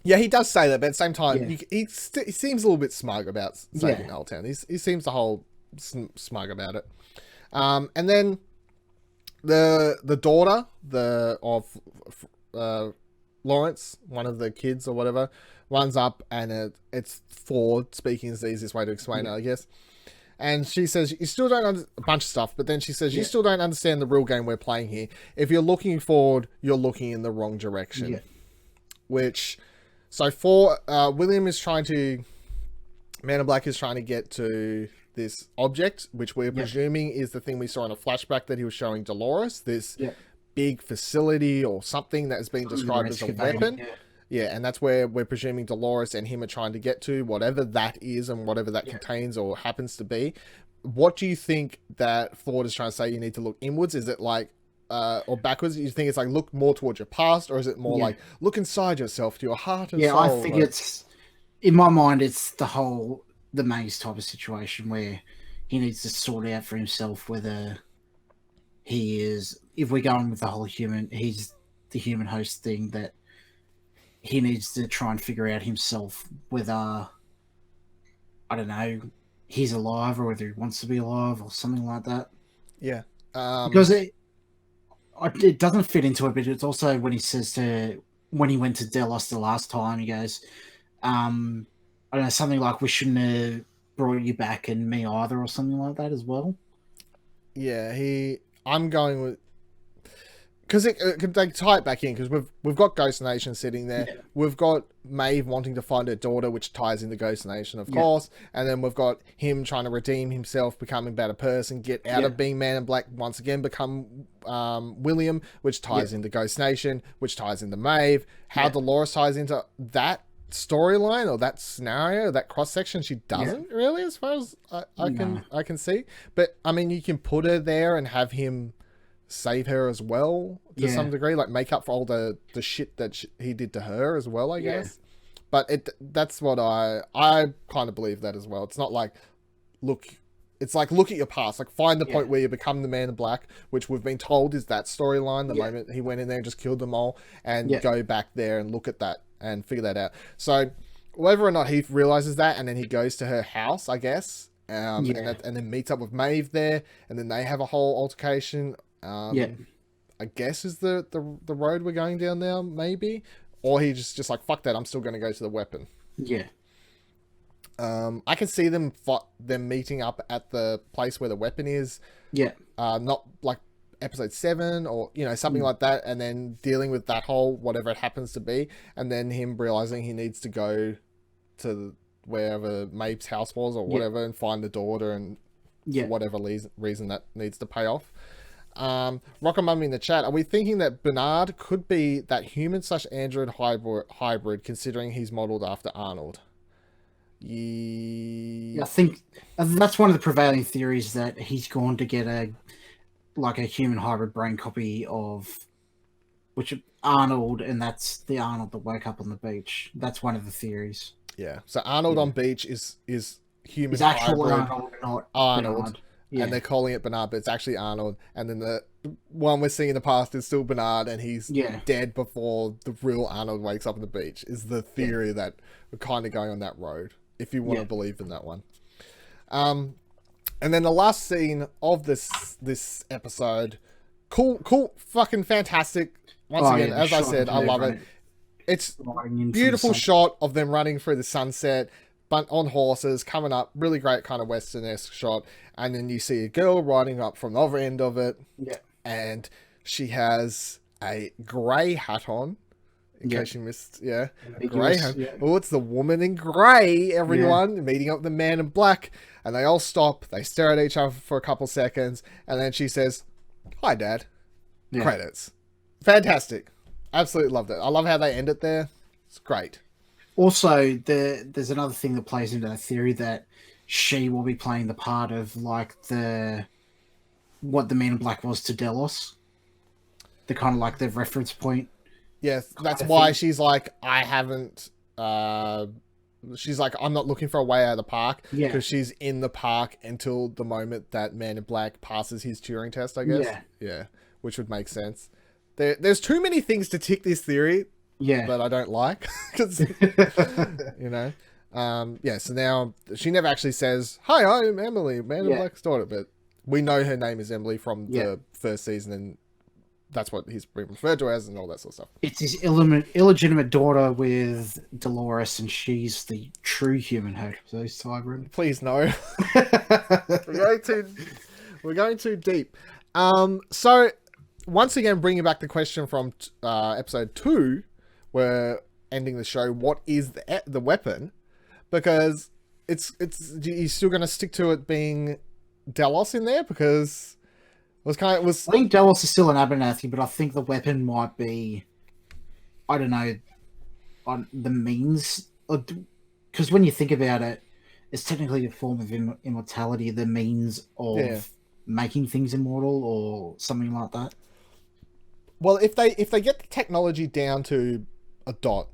Yeah, he does say that, but at the same time, he seems a little bit smug about saving Old Town. He seems the whole smug about it. And then the daughter of Lawrence, one of the kids or whatever, runs up, and it's Ford speaking is the easiest way to explain it, I guess. And she says, you still don't a bunch of stuff, but then she says, you still don't understand the real game we're playing here. If you're looking forward, you're looking in the wrong direction. Yeah. Which, so William is trying to, Man in Black is trying to get to this object, which we're presuming is the thing we saw in a flashback that he was showing Dolores, this big facility or something that has been described as a weapon. Yeah, and that's where we're presuming Dolores and him are trying to get to, whatever that is and whatever that contains or happens to be. What do you think that Ford is trying to say you need to look inwards? Is it like, or backwards? You think it's like look more towards your past, or is it more like look inside yourself to your heart and soul? Yeah, I think it's, in my mind, it's the maze type of situation where he needs to sort out for himself whether he is, if we're going with the whole he's the human host thing, that he needs to try and figure out himself whether, I don't know, he's alive or whether he wants to be alive or something like that. Yeah. Because it doesn't fit into it, but it's also when he says when he went to Delos the last time, he goes, I don't know, something like, we shouldn't have brought you back and me either, or something like that as well. Yeah, I'm going with, because they tie it back in, because we've got Ghost Nation sitting there. Yeah. We've got Maeve wanting to find her daughter, which ties into Ghost Nation, of course. And then we've got him trying to redeem himself, becoming a better person, get out of being Man in Black once again, become William, which ties into Ghost Nation, which ties into Maeve. How Dolores ties into that storyline or that scenario, that cross section, she doesn't really, as far as I can see. But I mean, you can put her there and have him save her as well to some degree, like make up for all the shit that he did to her as well, I guess. But that's what I kind of believe that as well. It's not like look at your past, like find the point where you become the Man in Black, which we've been told is that storyline, the moment he went in there and just killed them all, and go back there and look at that and figure that out. So whether or not he realizes that, and then he goes to her house, I guess, and then meets up with Maeve there, and then they have a whole altercation. I guess is the road we're going down now, maybe, or he just like, fuck that, I'm still going to go to the weapon. I can see them meeting up at the place where the weapon is. Not like episode 7 or something like that, and then dealing with that whole whatever it happens to be, and then him realizing he needs to go to wherever Maeve's house was or whatever and find the daughter, and for whatever reason that needs to pay off. Rocker Mummy in the chat, are we thinking that Bernard could be that human/android hybrid, considering he's modeled after Arnold? I think that's one of the prevailing theories, that he's going to get a human hybrid brain copy of Arnold, and that's the Arnold that woke up on the beach. That's one of the theories. Yeah. So Arnold on beach is human. It's actual Arnold, not Arnold. Bernard. And they're calling it Bernard, but it's actually Arnold. And then the one we're seeing in the past is still Bernard, and he's dead before the real Arnold wakes up on the beach, is the theory that we're kind of going on that road, if you want to believe in that one. And then the last scene of this episode, cool, fucking fantastic. Once again, as I said, I love it. It's beautiful shot of them running through the sunset, but on horses, coming up, really great kind of Western-esque shot. And then you see a girl riding up from the other end of it. And she has a grey hat on, in case you missed, a grey hat. Oh, it's the woman in grey, everyone, meeting up the Man in Black. And they all stop, they stare at each other for a couple seconds, and then she says, "Hi, Dad." Credits. Fantastic. Absolutely loved it. I love how they end it there. It's great. Also, there's another thing that plays into that theory, that she will be playing the part of what the Man in Black was to Delos. The kind of like the reference point. Yes, that's why she's like, she's like, I'm not looking for a way out of the park, because she's in the park until the moment that Man in Black passes his Turing test, I guess. Yeah, which would make sense. There's too many things to tick this theory. That I don't like, because so now she never actually says, "Hi, I'm Emily, Man in Black's daughter," but we know her name is Emily from the first season, and that's what he's been referred to as, and all that sort of stuff. It's his illegitimate daughter with Dolores, and she's the true human host hybrid. Please no. We're going too deep. So once again, bringing back the question from episode 2. We're ending the show. What is the weapon? Because you're still going to stick to it being Delos in there because it was. I think Delos is still an Abernathy, but I think the weapon might be, I don't know, on the means, because when you think about it, it's technically a form of immortality, the means of making things immortal or something like that. Well, if they get the technology down to a dot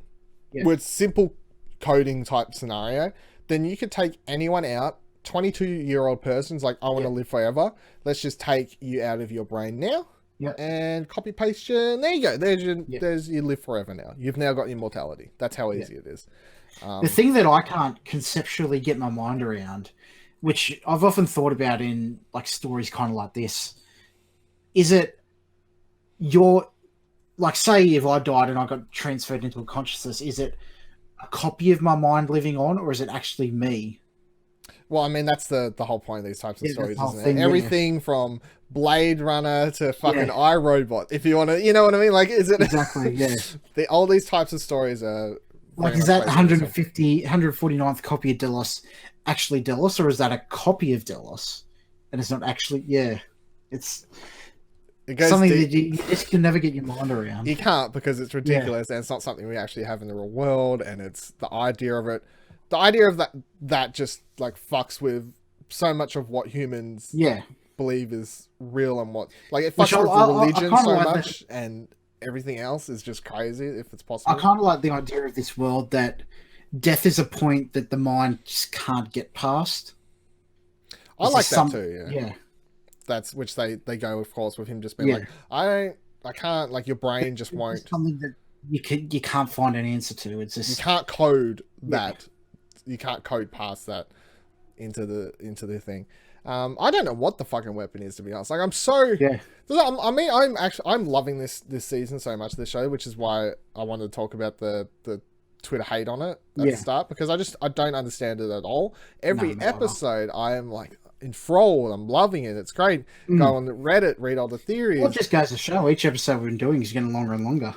with simple coding type scenario, then you could take anyone out. 22-year-old person's like, I want to live forever. Let's just take you out of your brain now. Yeah. And copy paste you. There you go. There's you live forever now. You've now got immortality. That's how easy it is. The thing that I can't conceptually get my mind around, which I've often thought about in like stories kind of like this, is it your, like, say if I died and I got transferred into a consciousness, is it a copy of my mind living on, or is it actually me? Well, I mean, that's the whole point of these types of stories, isn't it? Thing, everything from Blade Runner to fucking iRobot, if you want to, you know what I mean? Like, is it exactly? Yeah. All these types of stories are like, is that 149th copy of Delos actually Delos, or is that a copy of Delos and it's not actually? Yeah, it's something that you just can never get your mind around. You can't, because it's ridiculous and it's not something we actually have in the real world, and it's the idea of it. The idea of that just like fucks with so much of what humans believe is real, and what, like, it fucks with religion so much, and everything else is just crazy if it's possible. I kind of like the idea of this world that death is a point that the mind just can't get past. I like that too. Yeah. That's which they go, of course, with him just being like, I can't, like, your brain just won't. It's something that you can't find an answer to. It's just, you can't code that. You can't code past that into the thing. I don't know what the fucking weapon is, to be honest. Like, I'm so I'm loving this season so much, this show, which is why I wanted to talk about the Twitter hate on it at the start, because I don't understand it at all. Every episode I am like enthralled. I'm loving it. It's great. Go on Reddit, read all the theories. Well, it just goes to show each episode we've been doing is getting longer and longer.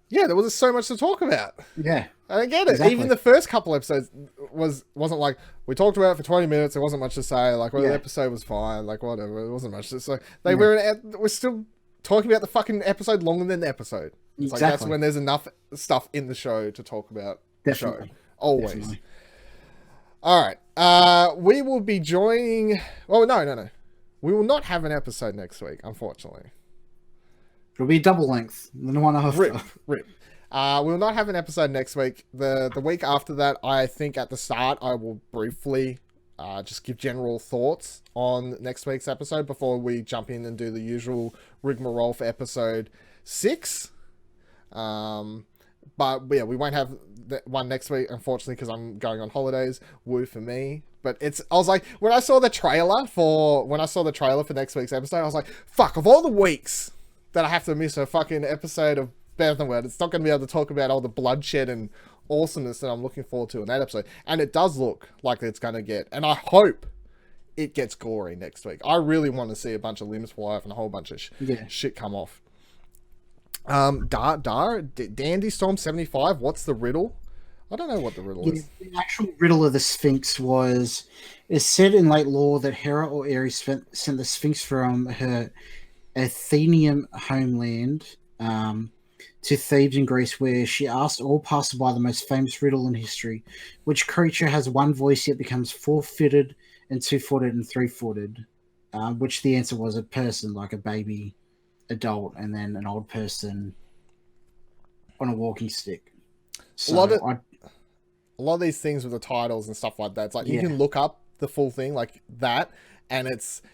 Yeah, there was so much to talk about. Yeah. I don't get it. Exactly. Even the first couple episodes wasn't like, we talked about it for 20 minutes, there wasn't much to say. Like, the episode was fine, like, whatever, there wasn't much to say. We're still talking about the fucking episode longer than the episode. It's like, that's when there's enough stuff in the show to talk about the show. Always. Definitely. All right. We will be joining... Oh, no. We will not have an episode next week, unfortunately. It'll be double length. The one after. Rip. We will not have an episode next week. The week after that, I think at the start, I will briefly just give general thoughts on next week's episode before we jump in and do the usual rigmarole for episode 6. But yeah, we won't have one next week, unfortunately, because I'm going on holidays. Woo for me. But I was like, when I saw the trailer for next week's episode, I was like, fuck, of all the weeks that I have to miss a fucking episode of BevanWorld, it's not going to be able to talk about all the bloodshed and awesomeness that I'm looking forward to in that episode. And it does look like it's going to get, and I hope it gets gory next week. I really want to see a bunch of limbs fly off and a whole bunch of shit come off. Dandy Storm 75, what's the riddle? I don't know what the riddle is. The actual riddle of the Sphinx is said in late lore that Hera or Ares sent the Sphinx from her Athenian homeland to Thebes in Greece, where she asked all passerby the most famous riddle in history: which creature has one voice yet becomes four-footed and two-footed and three-footed? Which the answer was a person, like a baby, adult, and then an old person on a walking stick. So a lot of these things with the titles and stuff like that, it's like you can look up the full thing like that, and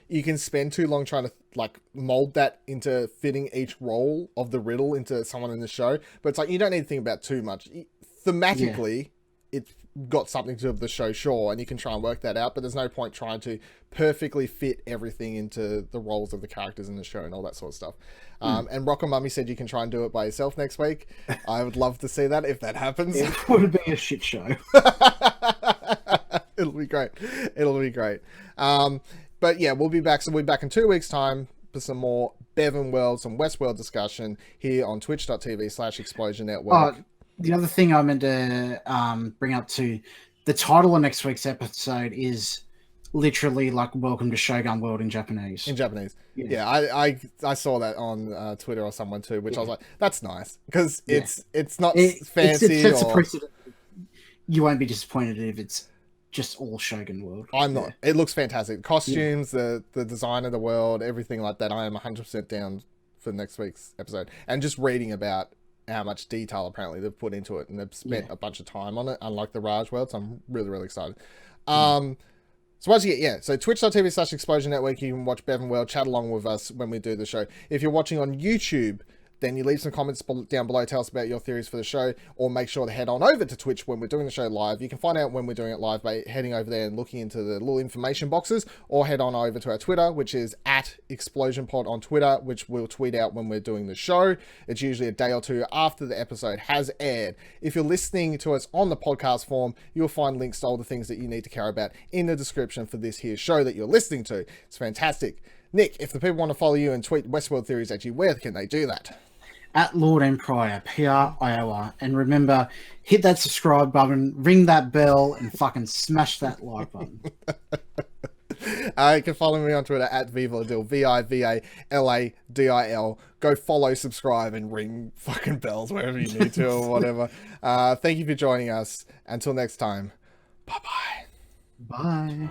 you can spend too long trying to like mold that into fitting each role of the riddle into someone in the show. But it's like, you don't need to think about too much. Thematically, it's got something to do with the show, sure, and you can try and work that out, but there's no point trying to perfectly fit everything into the roles of the characters in the show and all that sort of stuff. And Rock and Mummy said you can try and do it by yourself next week. I would love to see that if that happens. It would be a shit show. It'll be great. But yeah, we'll be back. So we'll be back in 2 weeks' time for some more BevanWorld, some Westworld discussion here on twitch.tv/Explosion Network. The other thing I meant to bring up too, the title of next week's episode is literally like "Welcome to Shogun World" in Japanese. In Japanese, Yeah. I saw that on Twitter or someone too, which I was like, that's nice because it's not It fancy. sets a or precedent. You won't be disappointed if it's just all Shogun World. I'm not. It looks fantastic. Costumes, the design of the world, everything like that. I am 100% down for next week's episode. And just reading about how much detail apparently they've put into it, and they've spent a bunch of time on it, unlike the Raj world. So I'm really, really excited. So once you get, so twitch.tv/Explosion Network, you can watch BevanWorld, chat along with us when we do the show. If you're watching on YouTube, then you leave some comments down below, tell us about your theories for the show, or make sure to head on over to Twitch when we're doing the show live. You can find out when we're doing it live by heading over there and looking into the little information boxes, or head on over to our Twitter, which is @ExplosionPod on Twitter, which we'll tweet out when we're doing the show. It's usually a day or two after the episode has aired. If you're listening to us on the podcast form, you'll find links to all the things that you need to care about in the description for this here show that you're listening to. It's fantastic. Nick, if the people want to follow you and tweet Westworld theories at you, where can they do that? Lord Empire, PRIOR. And remember, hit that subscribe button, ring that bell, and fucking smash that like button. You can follow me on Twitter @VivaLadil, VivaLadil. Go follow, subscribe, and ring fucking bells wherever you need to or whatever. Thank you for joining us. Until next time, bye-bye. Bye.